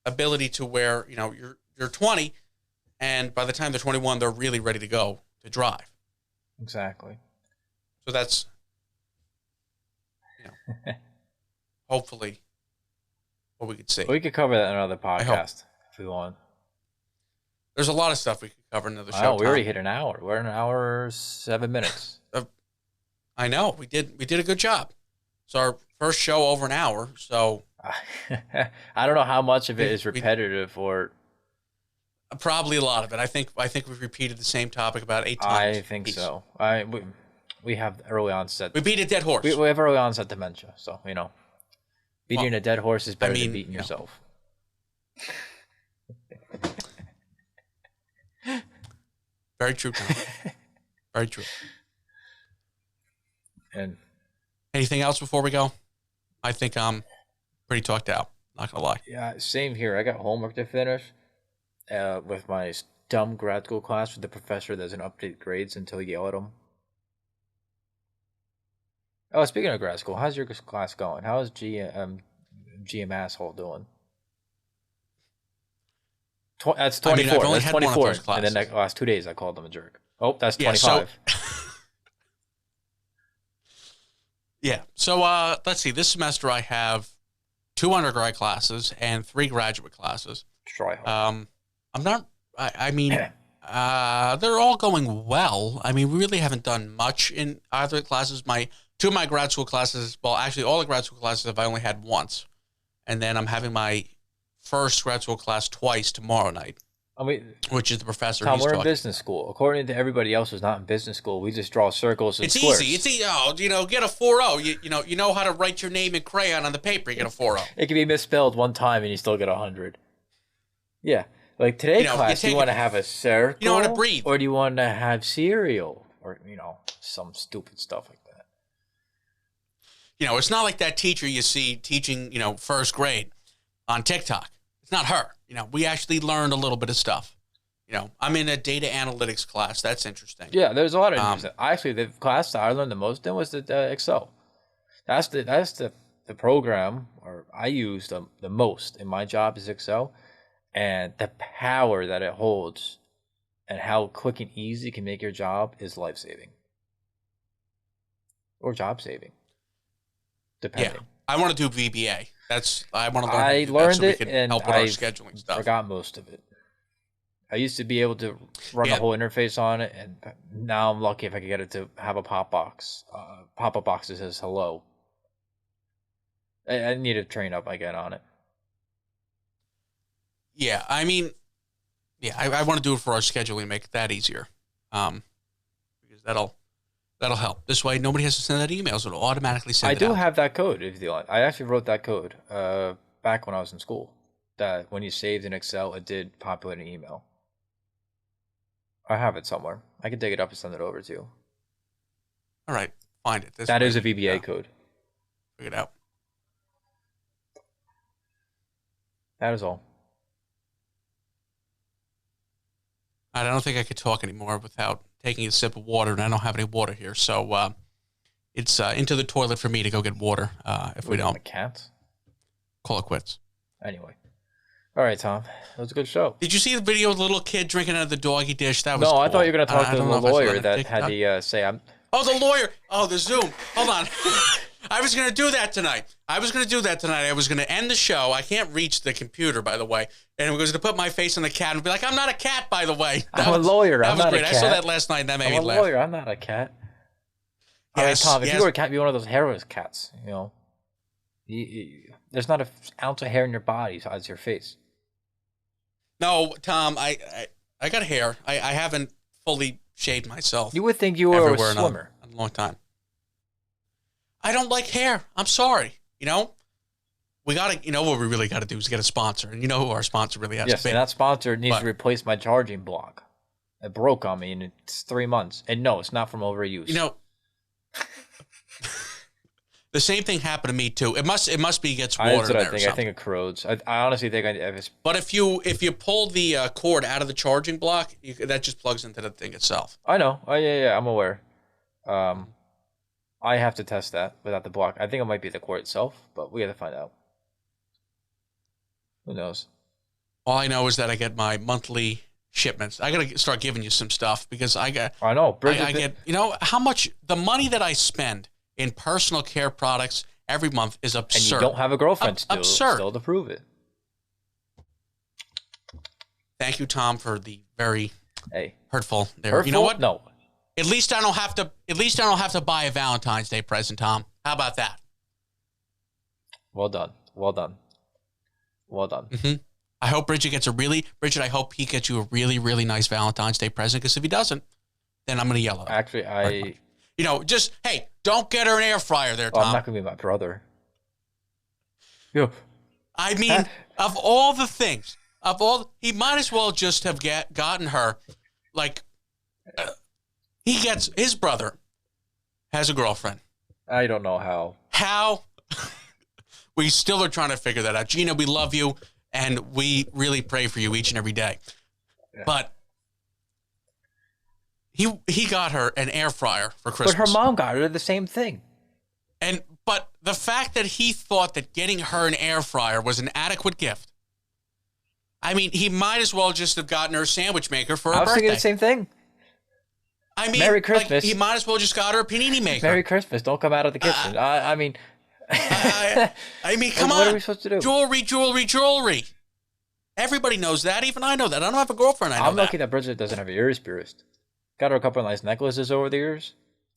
ability to where, you're 20, and by the time they're 21, they're really ready to go to drive. Exactly. So that's, hopefully what we could see. We could cover that in another podcast if we want. There's a lot of stuff we could cover in another show. Oh, we already hit an hour. We're at an hour 7 minutes. I know. We did a good job. It's our first show over an hour, so I don't know how much of it is repetitive or probably a lot of it. I think we've repeated the same topic about 8 times. I think so. We have early onset. We beat a dead horse. We have early onset dementia, so beating a dead horse is better than beating yourself. Very true, Tom. Very true. And anything else before we go? I think I'm pretty talked out. Not gonna lie. Yeah, same here. I got homework to finish with my dumb grad school class with the professor that doesn't update grades until you yell at him. Oh, speaking of grad school, how's your class going? How is GM asshole doing? That's 24. I've only that's had 24. one of those classes. And then the last 2 days I called him a jerk. Oh, that's 25. So let's see. This semester I have 2 undergrad classes and 3 graduate classes. Try hard. I'm not. They're all going well. We really haven't done much in either of the classes. 2 of my grad school classes. Well, actually, all the grad school classes I've only had once, and then I'm having my first grad school class twice tomorrow night. Which is the professor. Tom, we're in business school. According to everybody else who's not in business school, we just draw circles and squares. It's easy. Oh, get a 4.0. You know how to write your name in crayon on the paper. You get a 4.0. It can be misspelled one time and you still get 100. Yeah. Like today class, do you want to have a circle? You know how to breathe. Or do you want to have cereal? Or, some stupid stuff like that. It's not like that teacher you see teaching, first grade on TikTok. It's not her. We actually learned a little bit of stuff. I'm in a data analytics class. That's interesting. Yeah, there's a lot of interesting. Actually, the class that I learned the most in was the Excel. That's the program or I use the most in my job is Excel, and the power that it holds, and how quick and easy it can make your job is life saving or job saving, depending. Yeah, I want to do VBA. I want to learn. I learned it, and help with our scheduling stuff. Forgot most of it. I used to be able to run the whole interface on it, and now I'm lucky if I can get it to have a pop box. Pop-up box that says hello. I need to train up again on it. Yeah, I want to do it for our scheduling, make it that easier. Because that'll help. This way, nobody has to send that emails. It'll automatically send it out. I do have that code, if you want. I actually wrote that code back when I was in school. That when you saved in Excel, it did populate an email. I have it somewhere. I can dig it up and send it over to you. All right, find it. That is a VBA code. Figure it out. That is all. I don't think I could talk anymore without taking a sip of water, and I don't have any water here. So it's into the toilet for me to go get water if we don't. The cats? Call it quits. Anyway. All right, Tom. That was a good show. Did you see the video of the little kid drinking out of the doggy dish? That was No, cool. I thought you were going to talk to the lawyer that had TikTok. the say I'm... Oh, the lawyer. Oh, the Zoom. Hold on. I was going to do that tonight. I was going to end the show. I can't reach the computer, by the way. And I was going to put my face on the cat and be like, I'm not a cat, by the way. I'm a lawyer. I'm not a cat. I saw that last night, and that made me laugh. I'm a lawyer. I'm not a cat. Yes, Tom, if you were a cat, you'd be one of those hairless cats, you know. There's not an ounce of hair in your body besides your face. No, Tom, I got hair. I haven't fully shaved myself. You would think you were a swimmer. In a long time. I don't like hair. I'm sorry. You know, what we really got to do is get a sponsor. And you know who our sponsor really has to be. Yes, and that sponsor needs to replace my charging block. It broke on me, and it's 3 months. And no, it's not from overuse. You know, the same thing happened to me too. It must be gets water that's what there. I think it corrodes. I honestly think But if you pull the cord out of the charging block, that just plugs into the thing itself. I know. Oh yeah, I'm aware. I have to test that without the block. I think it might be the cord itself, but we have to find out. Who knows? All I know is that I get my monthly shipments. I gotta start giving you some stuff because I know. I get how much the money that I spend in personal care products every month is absurd. And you don't have a girlfriend absurd. Still to prove it. Thank you, Tom, for the very hurtful there. Hurtful? You know what? No. At least I don't have to buy a Valentine's Day present, Tom. How about that? Well done. Mm-hmm. I hope Bridget, I hope he gets you a really, really nice Valentine's Day present, because if he doesn't, then I'm going to yell at him. Actually, hey, don't get her an air fryer there, Tom. I'm not going to be my brother. Yo. I mean, of all the things, he might as well just have gotten her, like, his brother has a girlfriend. I don't know how. How? We still are trying to figure that out. Gina, we love you, and we really pray for you each and every day. Yeah. But he got her an air fryer for Christmas. But her mom got her the same thing. But the fact that he thought that getting her an air fryer was an adequate gift. I mean, he might as well just have gotten her a sandwich maker for her birthday. I was thinking the same thing. I mean, Merry Christmas. He might as well just got her a panini maker. Merry Christmas. Don't come out of the kitchen. I mean, come on. What are we supposed to do? Jewelry. Everybody knows that. Even I know that. I don't have a girlfriend. I'm lucky that Bridget doesn't have an ears pierced. Got her a couple of nice necklaces over the years,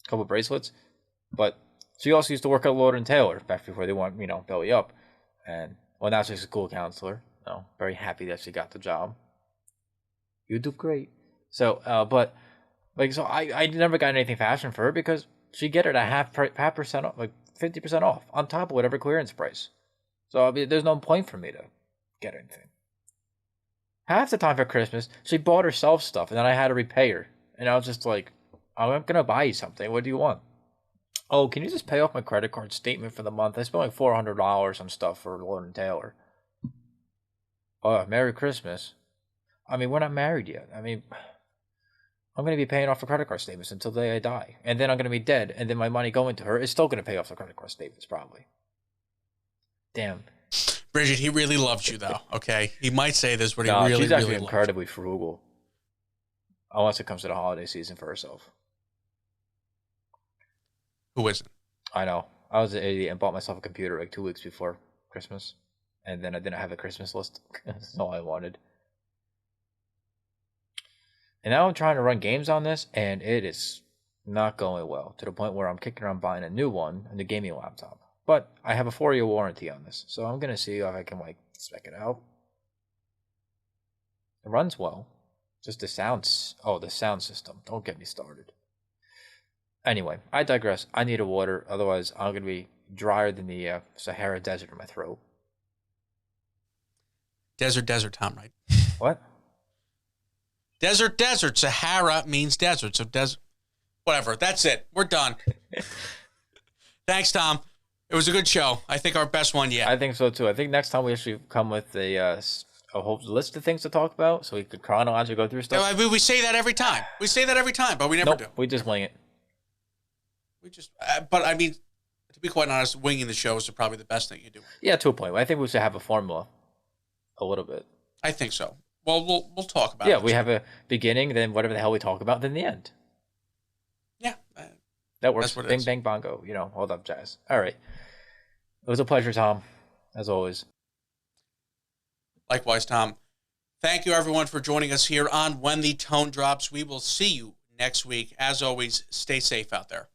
a couple of bracelets. But she also used to work at Lord & Taylor back before they went, belly up. And, now she's a school counselor. Very happy that she got the job. You do great. So, but... so I never got anything fashion for her because she get it at half percent off, 50% off on top of whatever clearance price. So there's no point for me to get anything. Half the time for Christmas, she bought herself stuff and then I had to repay her. And I was just like, I'm gonna buy you something. What do you want? Oh, can you just pay off my credit card statement for the month? I spent $400 on stuff for Lord & Taylor. Oh, Merry Christmas. We're not married yet. I'm going to be paying off the credit card statements until the day I die. And then I'm going to be dead. And then my money going to her is still going to pay off the credit card statements, probably. Damn. Bridget, he really loves you, though, okay? He might say this, but he she's really actually incredibly frugal. Unless it comes to the holiday season for herself. Who isn't? I know. I was an idiot and bought myself a computer 2 weeks before Christmas. And then I didn't have a Christmas list. That's all I wanted. And now I'm trying to run games on this, and it is not going well, to the point where I'm kicking around buying a new one, a new gaming laptop. But I have a 4-year warranty on this, so I'm going to see if I can, spec it out. It runs well. Just the sounds. Oh, the sound system. Don't get me started. Anyway, I digress. I need a water, otherwise I'm going to be drier than the Sahara Desert in my throat. Desert, Tom, right? What? Desert. Sahara means desert. So desert. Whatever. That's it. We're done. Thanks, Tom. It was a good show. I think our best one yet. I think so, too. I think next time we actually come with a a whole list of things to talk about, so we could chronologically go through stuff. I mean, we say that every time. We say that every time, but we never do. We just wing it. We just, but I mean, to be quite honest, winging the shows is probably the best thing you do. Yeah, to a point. I think we should have a formula, a little bit. I think so. Well, we'll talk about it. Yeah, we have a beginning, then whatever the hell we talk about, then the end. Yeah. That works. Bing, bang, bongo. All that jazz. All right. It was a pleasure, Tom, as always. Likewise, Tom. Thank you, everyone, for joining us here on When the Tone Drops. We will see you next week. As always, stay safe out there.